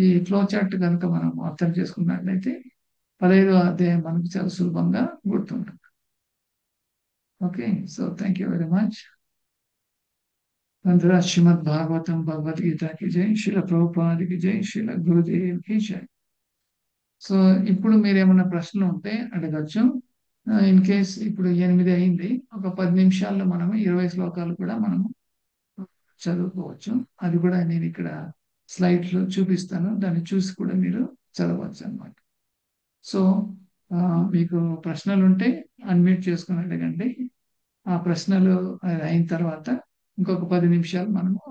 ఈ ఫ్లో చార్ట్ కనుక మనం అర్థం చేసుకున్నట్లయితే 15వ అధ్యాయం మనకు చాలా సులభంగా గుర్తుంటుంది. Okay, so thank you very much. అందరూ శ్రీమద్ భాగవతం భగవద్గీతకి జై, శ్రీల ప్రభుపాదికి జై, శ్రీల గురుదేవ్కి జై. సో ఇప్పుడు మీరు ఏమైనా ప్రశ్నలు ఉంటే అడగచ్చు. ఇన్ కేస్ ఇప్పుడు 8 అయింది, ఒక 10 నిమిషాల్లో మనము 20 శ్లోకాలు కూడా మనము చదువుకోవచ్చు. అది కూడా నేను ఇక్కడ స్లైడ్లో చూపిస్తాను, దాన్ని చూసి కూడా మీరు చదవచ్చు అన్నమాట. సో మీకు ప్రశ్నలు ఉంటే అన్మ్యూట్ చేసుకుని అడగండి. ఆ ప్రశ్నలు అయిన తర్వాత ఇంకొక 10 నిమిషాలు మనము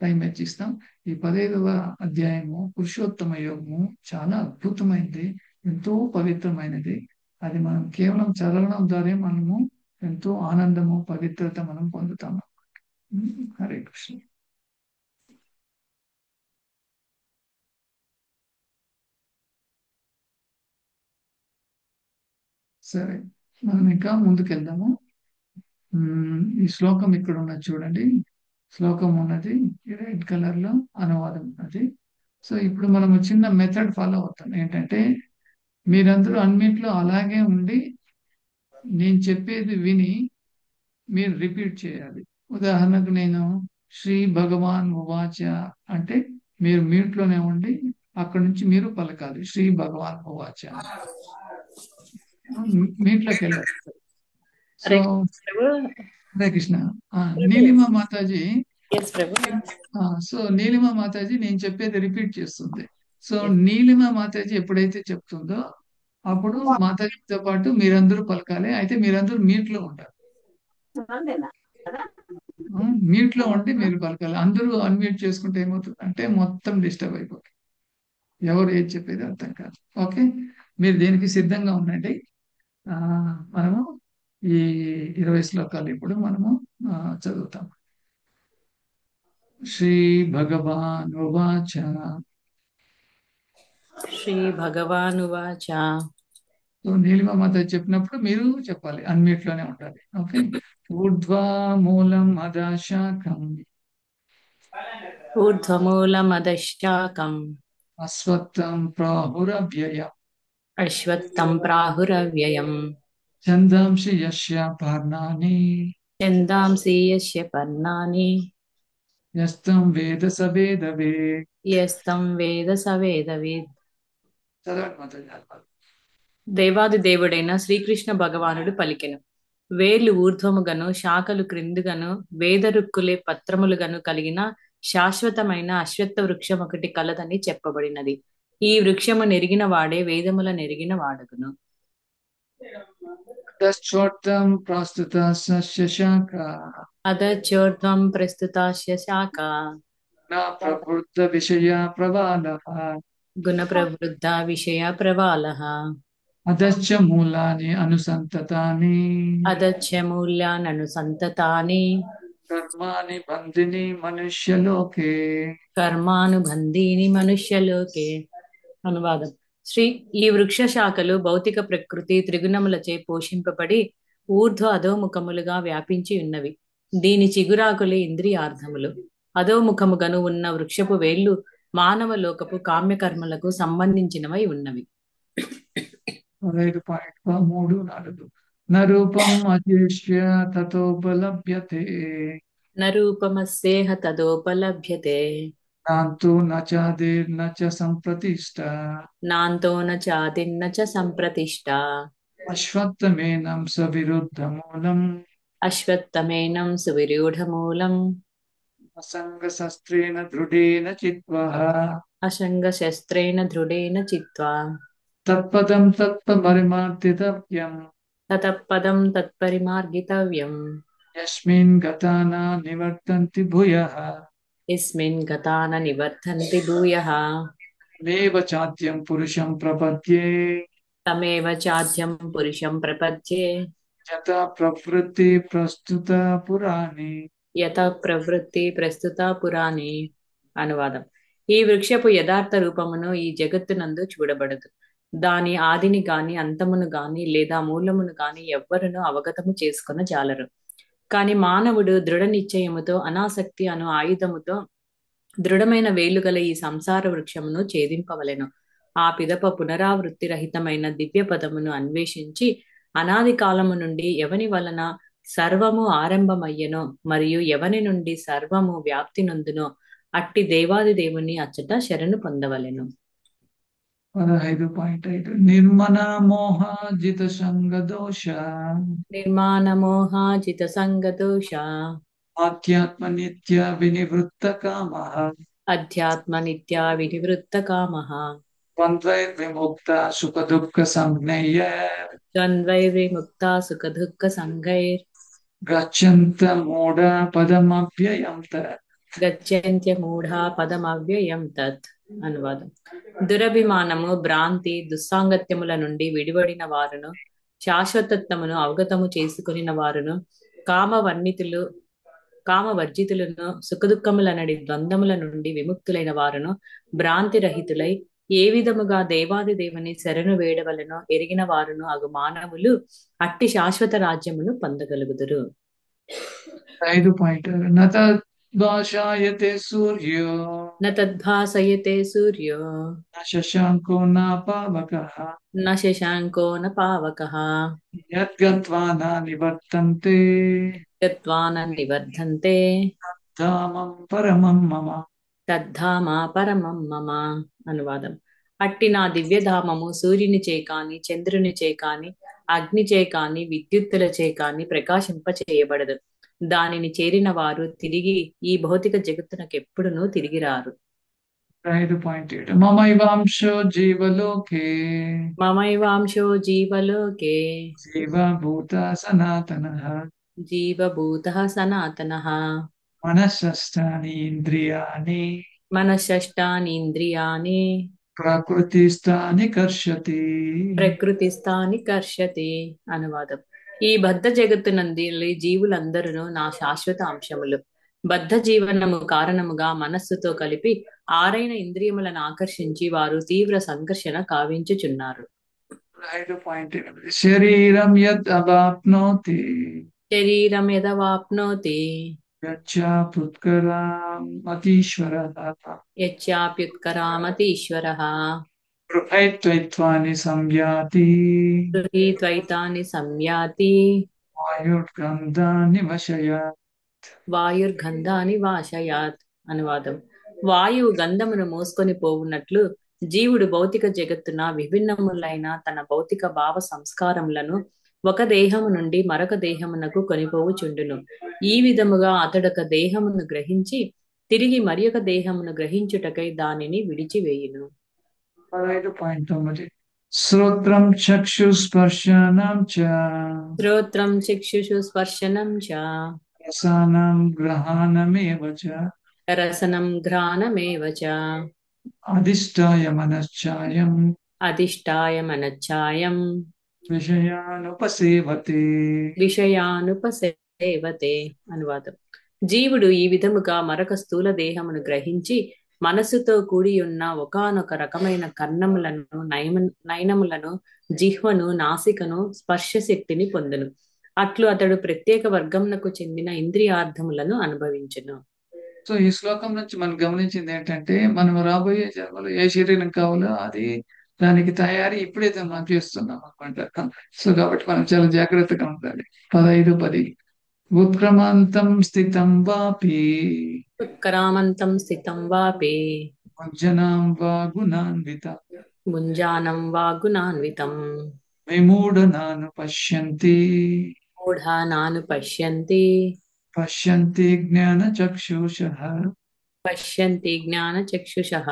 టైం వెచ్చిస్తాం. ఈ 15వ అధ్యాయము పురుషోత్తమ యోగము చాలా అద్భుతమైనది, ఎంతో పవిత్రమైనది. అది మనం కేవలం చదవడం ద్వారా మనము ఎంతో ఆనందము, పవిత్రత మనం పొందుతాము. హరే కృష్ణ. సరే, మనం ఇంకా ముందుకెళ్దాము. ఈ శ్లోకం ఇక్కడ ఉన్నది చూడండి. శ్లోకం ఉన్నది రెడ్ కలర్ లో, అనువాదం ఉన్నది. సో ఇప్పుడు మనం చిన్న మెథడ్ ఫాలో అవుతాం. ఏంటంటే మీరందరూ అన్నింటిలో అలాగే ఉండి నేను చెప్పేది విని మీరు రిపీట్ చేయాలి. ఉదాహరణకు నేను శ్రీ భగవాన్ ఉవాచ అంటే మీరు మ్యూట్ లోనే ఉండి అక్కడ నుంచి మీరు పలకాలి శ్రీ భగవాన్ ఉవాచ. మీట్లోకి వెళ్ళాలి. సో హరే ప్రభు. హరే కృష్ణ. నీలిమ మాతాజీ ఎస్ ప్రభు. సో నీలిమ మాతాజీ నేను చెప్పేది రిపీట్ చేస్తుంది. సో నీలిమ మాతాజీ ఎప్పుడైతే చెప్తుందో అప్పుడు మాతాజీతో పాటు మీరందరూ పలకాలి. అయితే మీరందరూ మ్యూట్ లో ఉండాలి. మ్యూట్ లో ఉండి మీరు పలకాలి. అందరూ అన్మ్యూట్ చేసుకుంటే ఏమవుతుంది అంటే మొత్తం డిస్టర్బ్ అయిపోతుంది, ఎవరు ఏది చెప్పేది అర్థం కాదు. ఓకే, మీరు దేనికి సిద్ధంగా ఉండండి. మనము ఈ 20 శ్లోకాలు ఇప్పుడు మనము చదువుతాం. శ్రీ భగవాన్ ఉవాచ. శ్రీ భగవానువాచ. సో నీలిమ మాత చెప్పినప్పుడు మీరు చెప్పాలి, అన్మ్యూట్ లోనే ఉండాలి. ఓకే. ఊర్ధ్వా మూలం అధశాఖం ఊర్ధ్వమూలమదశాకం అశ్వత్థం ప్రాహురవ్యయం అశ్వత్థం ప్రాహురవ్యయం ఛందాంసి యస్య పర్ణాని ఛందాంసి యస్య పర్ణాని యస్తం వేద స వేదవేత్. యస్తం వేద స వేదవేద్. చదవండి మాతాజీ. దేవాది దేవుడైన శ్రీకృష్ణ భగవానుడు పలికెను. వేర్లు ఊర్ధ్వముగను శాఖలు క్రిందుగను వేదరుక్కులే పత్రములుగను కలిగిన శాశ్వతమైన అశ్వత్థ వృక్షం ఒకటి కలదని చెప్పబడినది. ఈ వృక్షము నెరిగిన వాడే వేదముల నెరిగిన వాడగును. తచ్చోర్ధం ప్రస్తుత శశాక అధచోర్ధ్వం ప్రస్తుతాస్య శాఖ నా ప్రవృత్త విషయ ప్రవాళ గుణ ప్రవృద్ధ విషయ ప్రవాళః అధశ్చ మూలాని అనుసంతతాని అధచ్చ మూల్యాననుసంతతాని కర్మాణి బంధిని మనుష్యలోకే. కర్మానుబంధీని మనుష్యలోకే. అనువాదం. ఈ వృక్ష శాఖలు భౌతిక ప్రకృతి త్రిగుణములచే పోషింపబడి ఊర్ధ్వ అధోముఖములుగా వ్యాపించి ఉన్నవి. దీని చిగురాకులే ఇంద్రియార్థములు. అధోముఖముగను ఉన్న వృక్షపు వేళ్లు మానవ లోకపు కామ్యకర్మలకు సంబంధించినవై ఉన్నవి. 5.3-4 నరూపం అచేష్య తతోపలభ్యతే నరూపమస్యేహ తదోపలభ్యతే నాంతో నచాదిర్న చ సంప్రతిష్ట నాంతో న చాదిన్న చ సంప్రతిష్ట అశ్వత్థమేనం సవిరుద్ధమూలం అశ్వత్థమేనం సువిరూఢమూలం అసంగశస్త్రేణ దృఢేన చిత్వా అసంగశస్త్రేణ దృఢేన చిత్వా తత్పదం తత్పరిమార్జితవ్యం తతఃపదం తత్పరిమార్గితవ్యం యస్మిన్ గతాన నివర్తంతి భూయః యస్మిన్ గతాన నివర్తంతి భూయః మేవ చాద్యం పురుషం ప్రపద్యే తమేవ చాద్యం పురుషం ప్రపద్యే యథా ప్రవృత్తి ప్రస్తుత పురాణి. యత ప్రవృత్తి ప్రస్తుత పురాణి. అనువాదం. ఈ వృక్షపు యథార్థ రూపమును ఈ జగత్తునందు చూడబడదు. దాని ఆదిని గాని అంతమును గాని లేదా మూలమును గాని ఎవ్వరును అవగతము చేసుకొన జాలరు. కాని మానవుడు దృఢ నిశ్చయముతో అనాసక్తి అను ఆయుధముతో దృఢమైన వేలుగల ఈ సంసార వృక్షమును ఛేదింపవలెను. ఆ పిదప పునరావృత్తి రహితమైన దివ్య పదమును అన్వేషించి అనాది కాలము నుండి ఎవని వలన సర్వము ఆరంభమయ్యనో మరియు ఎవని నుండి సర్వము వ్యాప్తి నొందునో అట్టి దేవాది దేవుని అచ్చట శరణు పొందవలెను. 15.5 నిర్మన మోహాజిత సంగదోష నిర్మాణమోహాజిత సంగదోష ఆధ్యాత్మ నిత్య వినివృత్త కామ అధ్యాత్మ నిత్య వినివృత్త కామః ద్వంద్వైర్విముక్త సుఖదుఃఖసంజ్ఞైః ద్వంద్వైర్విముక్తా సుఖదుఃఖసంగైర్ గచ్చంత మూఢా పదమవ్యయం తత్. గచ్చంత్యమూఢా పదమవ్యయం తత్. అనువాదం. దురభిమానము, భ్రాంతి, దుస్సాంగత్యముల నుండి విడివడిన వారును, శాశ్వతత్వమును అవగతము చేసుకొనిన వారును, కామవర్ణితులు కామవర్జితులను, సుఖదుఖములనడి ద్వంద్వముల నుండి విముక్తులైన వారును, భ్రాంతి రహితులై ఏ విధముగా దేవాది దేవుని శరణు వేడవలనో ఎరిగిన వారును అగు మానవులు అట్టి శాశ్వత రాజ్యమును పొందగలుగుదురు. 5 నతద్భాషాయతే సూర్యో న తద్భాసయతే సూర్యో న శశాంకో న పావకః న శశాంకో న పావకః యద్గత్వా న నివర్తంతే గత్వా న నివర్ధంతే ధామం పరమం మమ. తద్ధామ పరమం మమ. అనువాదం. అట్టి నా దివ్యధామము సూర్యుని చేకాని, చంద్రుని చేకాని, అగ్ని చేకాని, విద్యుత్తుల చేకాని ప్రకాశింప చేయబడదు. దానిని చేరిన వారు తిరిగి ఈ భౌతిక జగత్తునకెప్పుడునూ తిరిగి రారు. 5.8 మమైవాంశో జీవలోకే మమైవాంశో జీవలోకే జీవభూత సనాతనః జీవభూతః సనాతనః మనఃషష్టాని ఇంద్రియాణి మనశ్శష్టానీంద్రియాణి ప్రకృతిస్థాని కర్షతి. ప్రకృతిస్థాని కర్షతి. అనువాదం. ఈ బద్ధ జగత్తునంది జీవులందరూ నా శాశ్వత అంశములు. బద్ధ జీవనము కారణముగా మనస్సుతో కలిపి 6 ఇంద్రియములను ఆకర్షించి వారు తీవ్ర సంఘర్షణ కావించుచున్నారు. 5.8 శరీరం యద్ అవాప్నోతి శరీరం యదవాప్నోతి యచ్చాప్యుత్కరామతీశ్వరః యచ్చాప్యుత్కరామతీశ్వరః గృహైత్వైత్వాని సంయాతి గృహీత్వైతాని సంయాతి వాయుర్గంధాని వశయాత్. వాయుర్గంధాని వాశయాత్. అనువాదం. వాయువు గంధమును మోసుకొని పోవున్నట్లు జీవుడు భౌతిక జగత్తున విభిన్నములైన తన భౌతిక భావ సంస్కారములను ఒక దేహము నుండి మరొక దేహమునకు కొనిపోవుచుండును. ఈ విధముగా అతడొక దేహమును గ్రహించి తిరిగి మరి ఒక దేహమును గ్రహించుటకై దానిని విడిచివేయును. 15.9 శ్రోత్రం చక్షుస్పర్శనం చ శ్రోత్రం చక్షుషు స్పర్శనం చ రసానం గ్రహణమేవ చ రసనం ఘ్రాణమేవ చ అధిష్టాయ మనశ్చాయం అధిష్టాయ మనశ్చాయం విషయానుపసేవతే. విషయానుపసేవతే. అనువాదం. జీవుడు ఈ విధముగా మరొక స్థూల దేహమును గ్రహించి మనస్సుతో కూడి ఉన్న ఒకానొక రకమైన కర్ణములను, నయనములను, జిహ్వను, నాసికను, స్పర్శ శక్తిని పొందును. అట్లు అతడు ప్రత్యేక వర్గమునకు చెందిన ఇంద్రియార్థములను అనుభవించును. సో ఈ శ్లోకం నుంచి మనం గమనించింది ఏంటంటే, మనం రాబోయే జన్మలో ఏ శరీరం కావాలో అది దానికి తయారీ ఇప్పుడైతే మనం చేస్తున్నాం అనమాట. సో కాబట్టి మనం చాలా జాగ్రత్తగా ఉండాలి. 15-10 ఉత్క్రమాంతం స్థితం వాపి ఉత్కరామంతం స్థితం వాపి భంజనాం వా గుణాన్విత ముంజానం వా గుణాన్వితం విమూఢనాను పశ్యంతి మూఢానాను పశ్యంతి పశ్యంతి జ్ఞాన చక్షుషః. పశ్యంతి జ్ఞాన చక్షుషః.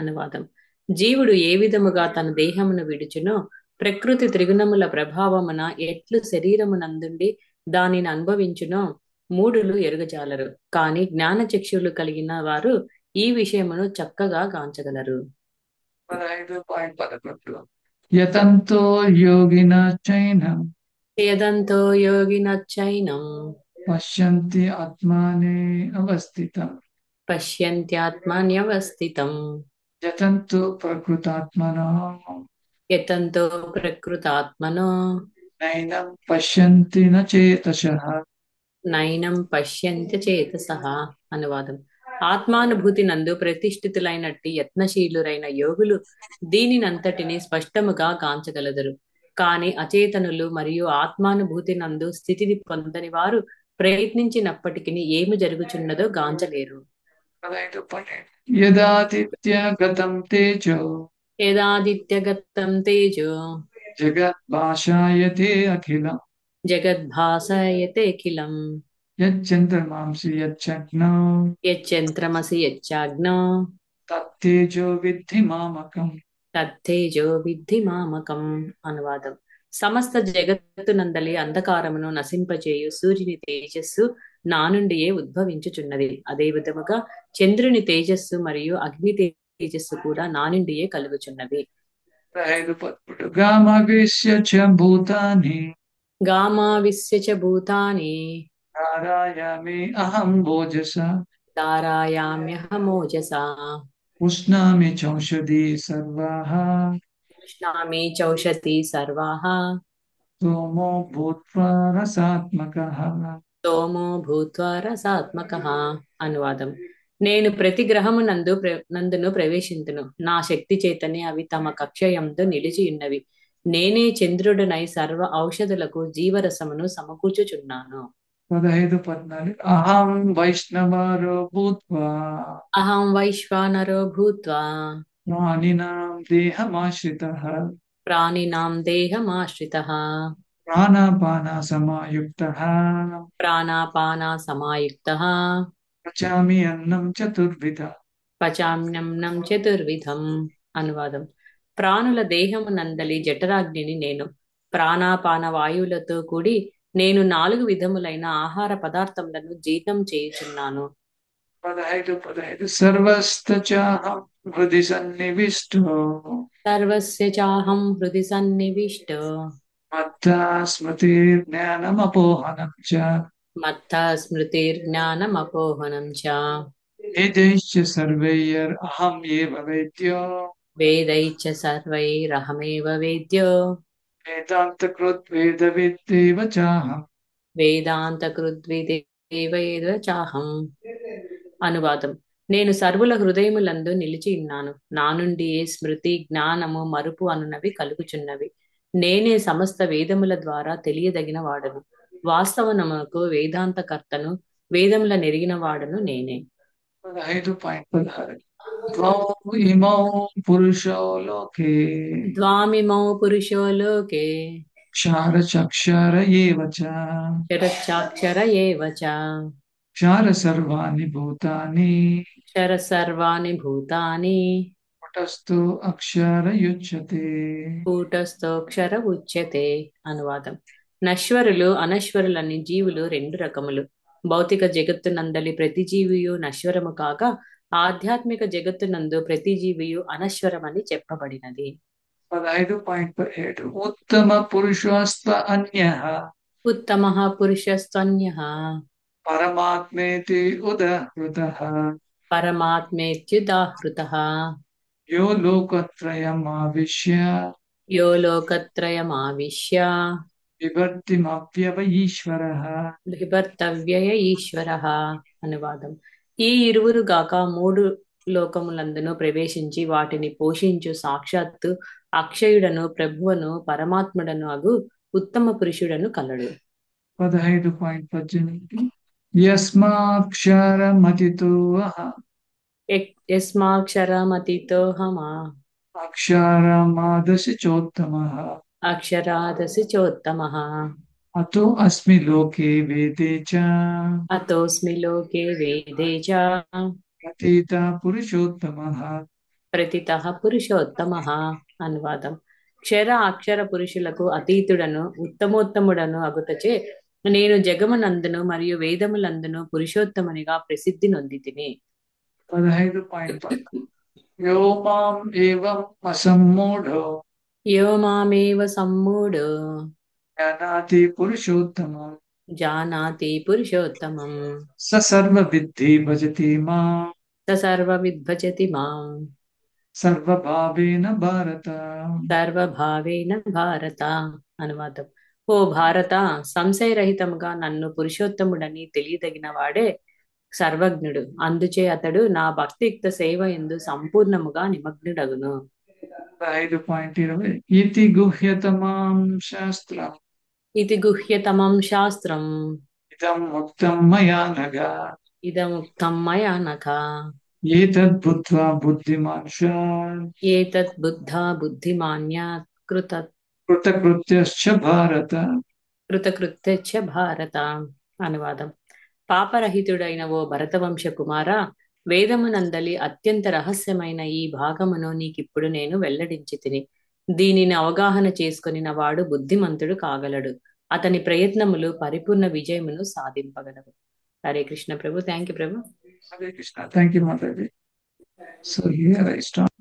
అనువాదం. జీవుడు ఏ విధముగా తన దేహమును విడుచునో ప్రకృతి త్రిగుణముల ప్రభావమున ఎట్లు శరీరమునందుండి దానిని అనుభవించునో మూఢులు ఎరుగజాలరు. కాని జ్ఞాన చక్షులు కలిగిన వారు ఈ విషయమును చక్కగా గాంచగలరు. 15.11 యతంతో యోగిన చైనం యదంతో యోగినచ్చైనం పశ్యంతి ఆత్మానే అవస్థితం పశ్యంత్యాత్మన్యవస్థితం యతంతో ప్రకృతాత్మనో యతంతో ప్రకృతాత్మనో నైనం పశ్యంతి న చేతసః. నైనం పశ్యంతి చేతసః. అనువాదం. ఆత్మానుభూతి నందు ప్రతిష్ఠితులైనట్టి యత్నశీలురైన యోగులు దీనినంతటిని స్పష్టముగా గాంచగలదురు. కాని అచేతనులు మరియు ఆత్మానుభూతి నందు స్థితిని పొందని వారు ప్రయత్నించినప్పటికీ ఏమి జరుగుచున్నదో గాంచలేరు. 15.12 యదాదిత్య గతం తేజో యదాదిత్యగతం తేజో జగద్భాషాయతే అఖిలం జగద్భాసయతేఖిలం యచ్చంద్రమాంసి యచ్చగ్నౌ యచ్చంత్రమసి యచ్చాగ్నో తత్తేజో విద్ధి మామకం. తత్తేజో విద్ధి మామకం. అనువాదం. సమస్త జగత్తునందలి అంధకారమును నశింపచేయు సూర్యుని తేజస్సు నా నుండియే ఉద్భవించుచున్నది. అదే విధముగా చంద్రుని తేజస్సు మరియు అగ్ని తేజస్సు కూడా నా నుండియే కలుగుచున్నవి. 5 గామవిశ్య చ భూతాని గామావిశ్య చ భూతాని ధారయామి అహం భోజస ధారయామ్యహమోజసా ఉష్ణామి చౌషధి సర్వాః ఉష్ణామి చౌషతి సర్వాః సోమో భూత్వా రసాత్మకః. సోమో భూత్వా రసాత్మకః. అనువాదం. నేను ప్రతి గ్రహము నందును ప్రవేశింతును. నా శక్తి చేతనే అవి తమ కక్షయందు నిలిచి ఉన్నవి. నేనే చంద్రుడనై సర్వ ఔషధులకు జీవరసమును సమకూర్చుచున్నాను. 15-14 అహం వైష్ణవరో భూత్వా అహం వైశ్వానరో భూత్వా ప్రాణినాం దేహమాశ్రితః ప్రాణినాం దేహమాశ్రితః ప్రాణాపాన సమాయుక్తః ప్రాణాపాన సమాయుక్తః పచామి అన్నం చతుర్విధ. పచామ్యన్నం చతుర్విధం. అనువాదం. ప్రాణుల దేహము నందలి జఠరాగ్నిని నేను. ప్రాణాపాన వాయువులతో కూడి నేను 4 విధములైన ఆహార పదార్థములను జీర్ణం చేయుచున్నాను. 15 సర్వస్తచాహం హృది సన్నివిష్టో సర్వస్య చాహం హృది సన్నివిష్టో మత్తా స్మృతిర్జ్ఞానమపోహనం చ మత్తా స్మృతిర్జ్ఞానమపోహనం చ వేదైశ్చ సర్వైరహం ఏవ వేద్యో వేదైశ్చ సర్వైరహమేవ వేద్యో వేదాంతకృత్ వేదవిత్తేవ చాహం. వేదాంతకృద్విదేవైవ చాహం. అనువాదం. నేను సర్వుల హృదయములందు నిలిచి ఉన్నాను. నా నుండి స్మృతి, జ్ఞానము, మరుపు అనునవి కలుగుచున్నవి. నేనే సమస్త వేదముల ద్వారా తెలియదగిన వాడను. వాస్తవనముకు వేదాంతకర్తను, వేదముల నెరిగిన వాడను నేనే. 15.16 ద్వౌ ఇమౌ పురుషో లోకే ద్వామిమౌ పురుషో లోకే క్షారచక్షర ఏవ చ క్షరచాక్షర ఏవ చ క్షార సర్వాణి భూతాని క్షర సర్వాణి భూతాని కుటస్థో అక్షర యుజ్యతే. కూటస్థోక్షర ఉచ్యతే. అనువాదం. నశ్వరులు, అనశ్వరులని జీవులు 2 రకములు. భౌతిక జగత్తునందలి ప్రతి జీవియు నశ్వరము కాగా ఆధ్యాత్మిక జగత్తునందు ప్రతి జీవియు అనశ్వరమని చెప్పబడినది. 15.17 ఉత్తమ పురుషోస్త అన్యః ఉత్తమః పురుషస్త్వన్యః పరమాత్మేతి ఉదహృతః పరమాత్మేత్యుదాహృతః యో లోకత్రయమావిశ్య యో లోకత్రయమావిశ్య బిభర్తిమవ్యవయీశ్వరః. బిభర్తవ్యయ ఈశ్వరః. అనువాదం. ఈ ఇరువురు గాక 3 లోకములందును ప్రవేశించి వాటిని పోషించు సాక్షాత్తు అక్షయుడను, ప్రభువును, పరమాత్ముడను అగు ఉత్తమ పురుషుడను కలడు. 15.18 యస్మాక్షరమతితో యస్మాక్షరమతితోహమా అక్షరమాదసి చోత్తమః అక్షరాదసి చోత్తమః అతో అస్మి లోకే వేదే చ అతోస్మి లోకే వేదే చ ప్రతీత పురుషోత్తమః. ప్రతితః పురుషోత్తమః. అనువాదం. క్షర అక్షర పురుషులకు అతీతుడను, ఉత్తమోత్తముడను అగుటచే నేను జగమునందును మరియు వేదములందును పురుషోత్తమునిగా ప్రసిద్ధి నొందితిని. 15.10 యో మాం ఏవం అసమ్మూఢో యో మామేవ సమ్మూఢో జానాతి పురుషోత్తమం జానాతి పురుషోత్తమం స సర్వవిద్ధి భజతి మాం స సర్వవిద్భజతి మాం సర్వభావేన భారత. సర్వభావేన భారత. అనువాదం. ఓ భారత, సంశయరహితముగా నన్ను పురుషోత్తముడని తెలియదగిన వాడే సర్వజ్ఞుడు. అందుచే అతడు నా భక్తియుక్త సేవ యందు సంపూర్ణముగా నిమగ్నుడగును. 5.20 ఇతి గుహ్యతమాం శాస్త్రం ఇది గుహ్యతమం శాస్త్రం ఇదం ముక్తం మయా నఘ ఇదముక్తం మయా నఖ ఏతద్ బుద్ధ్వా బుద్ధిమాన్ ఏతత్ బుద్ధా బుద్ధిమాన్యాత్ కృతకృత్యశ్చ భారత. కృతకృత్యచ్చ భారత. అనువాదం. పాపరహితుడైన ఓ భరతవంశ కుమార, వేదమునందలి అత్యంత రహస్యమైన ఈ భాగమును నీకిప్పుడు నేను వెల్లడించి తిని దీనిని అవగాహన చేసుకొనిన వాడు బుద్ధిమంతుడు కాగలడు. అతని ప్రయత్నములు పరిపూర్ణ విజయమును సాధింపగలవు. హరే కృష్ణ ప్రభు. థ్యాంక్ యూ ప్రభు. హరే కృష్ణ. థ్యాంక్ యూ మాతాజీ. So here I stop.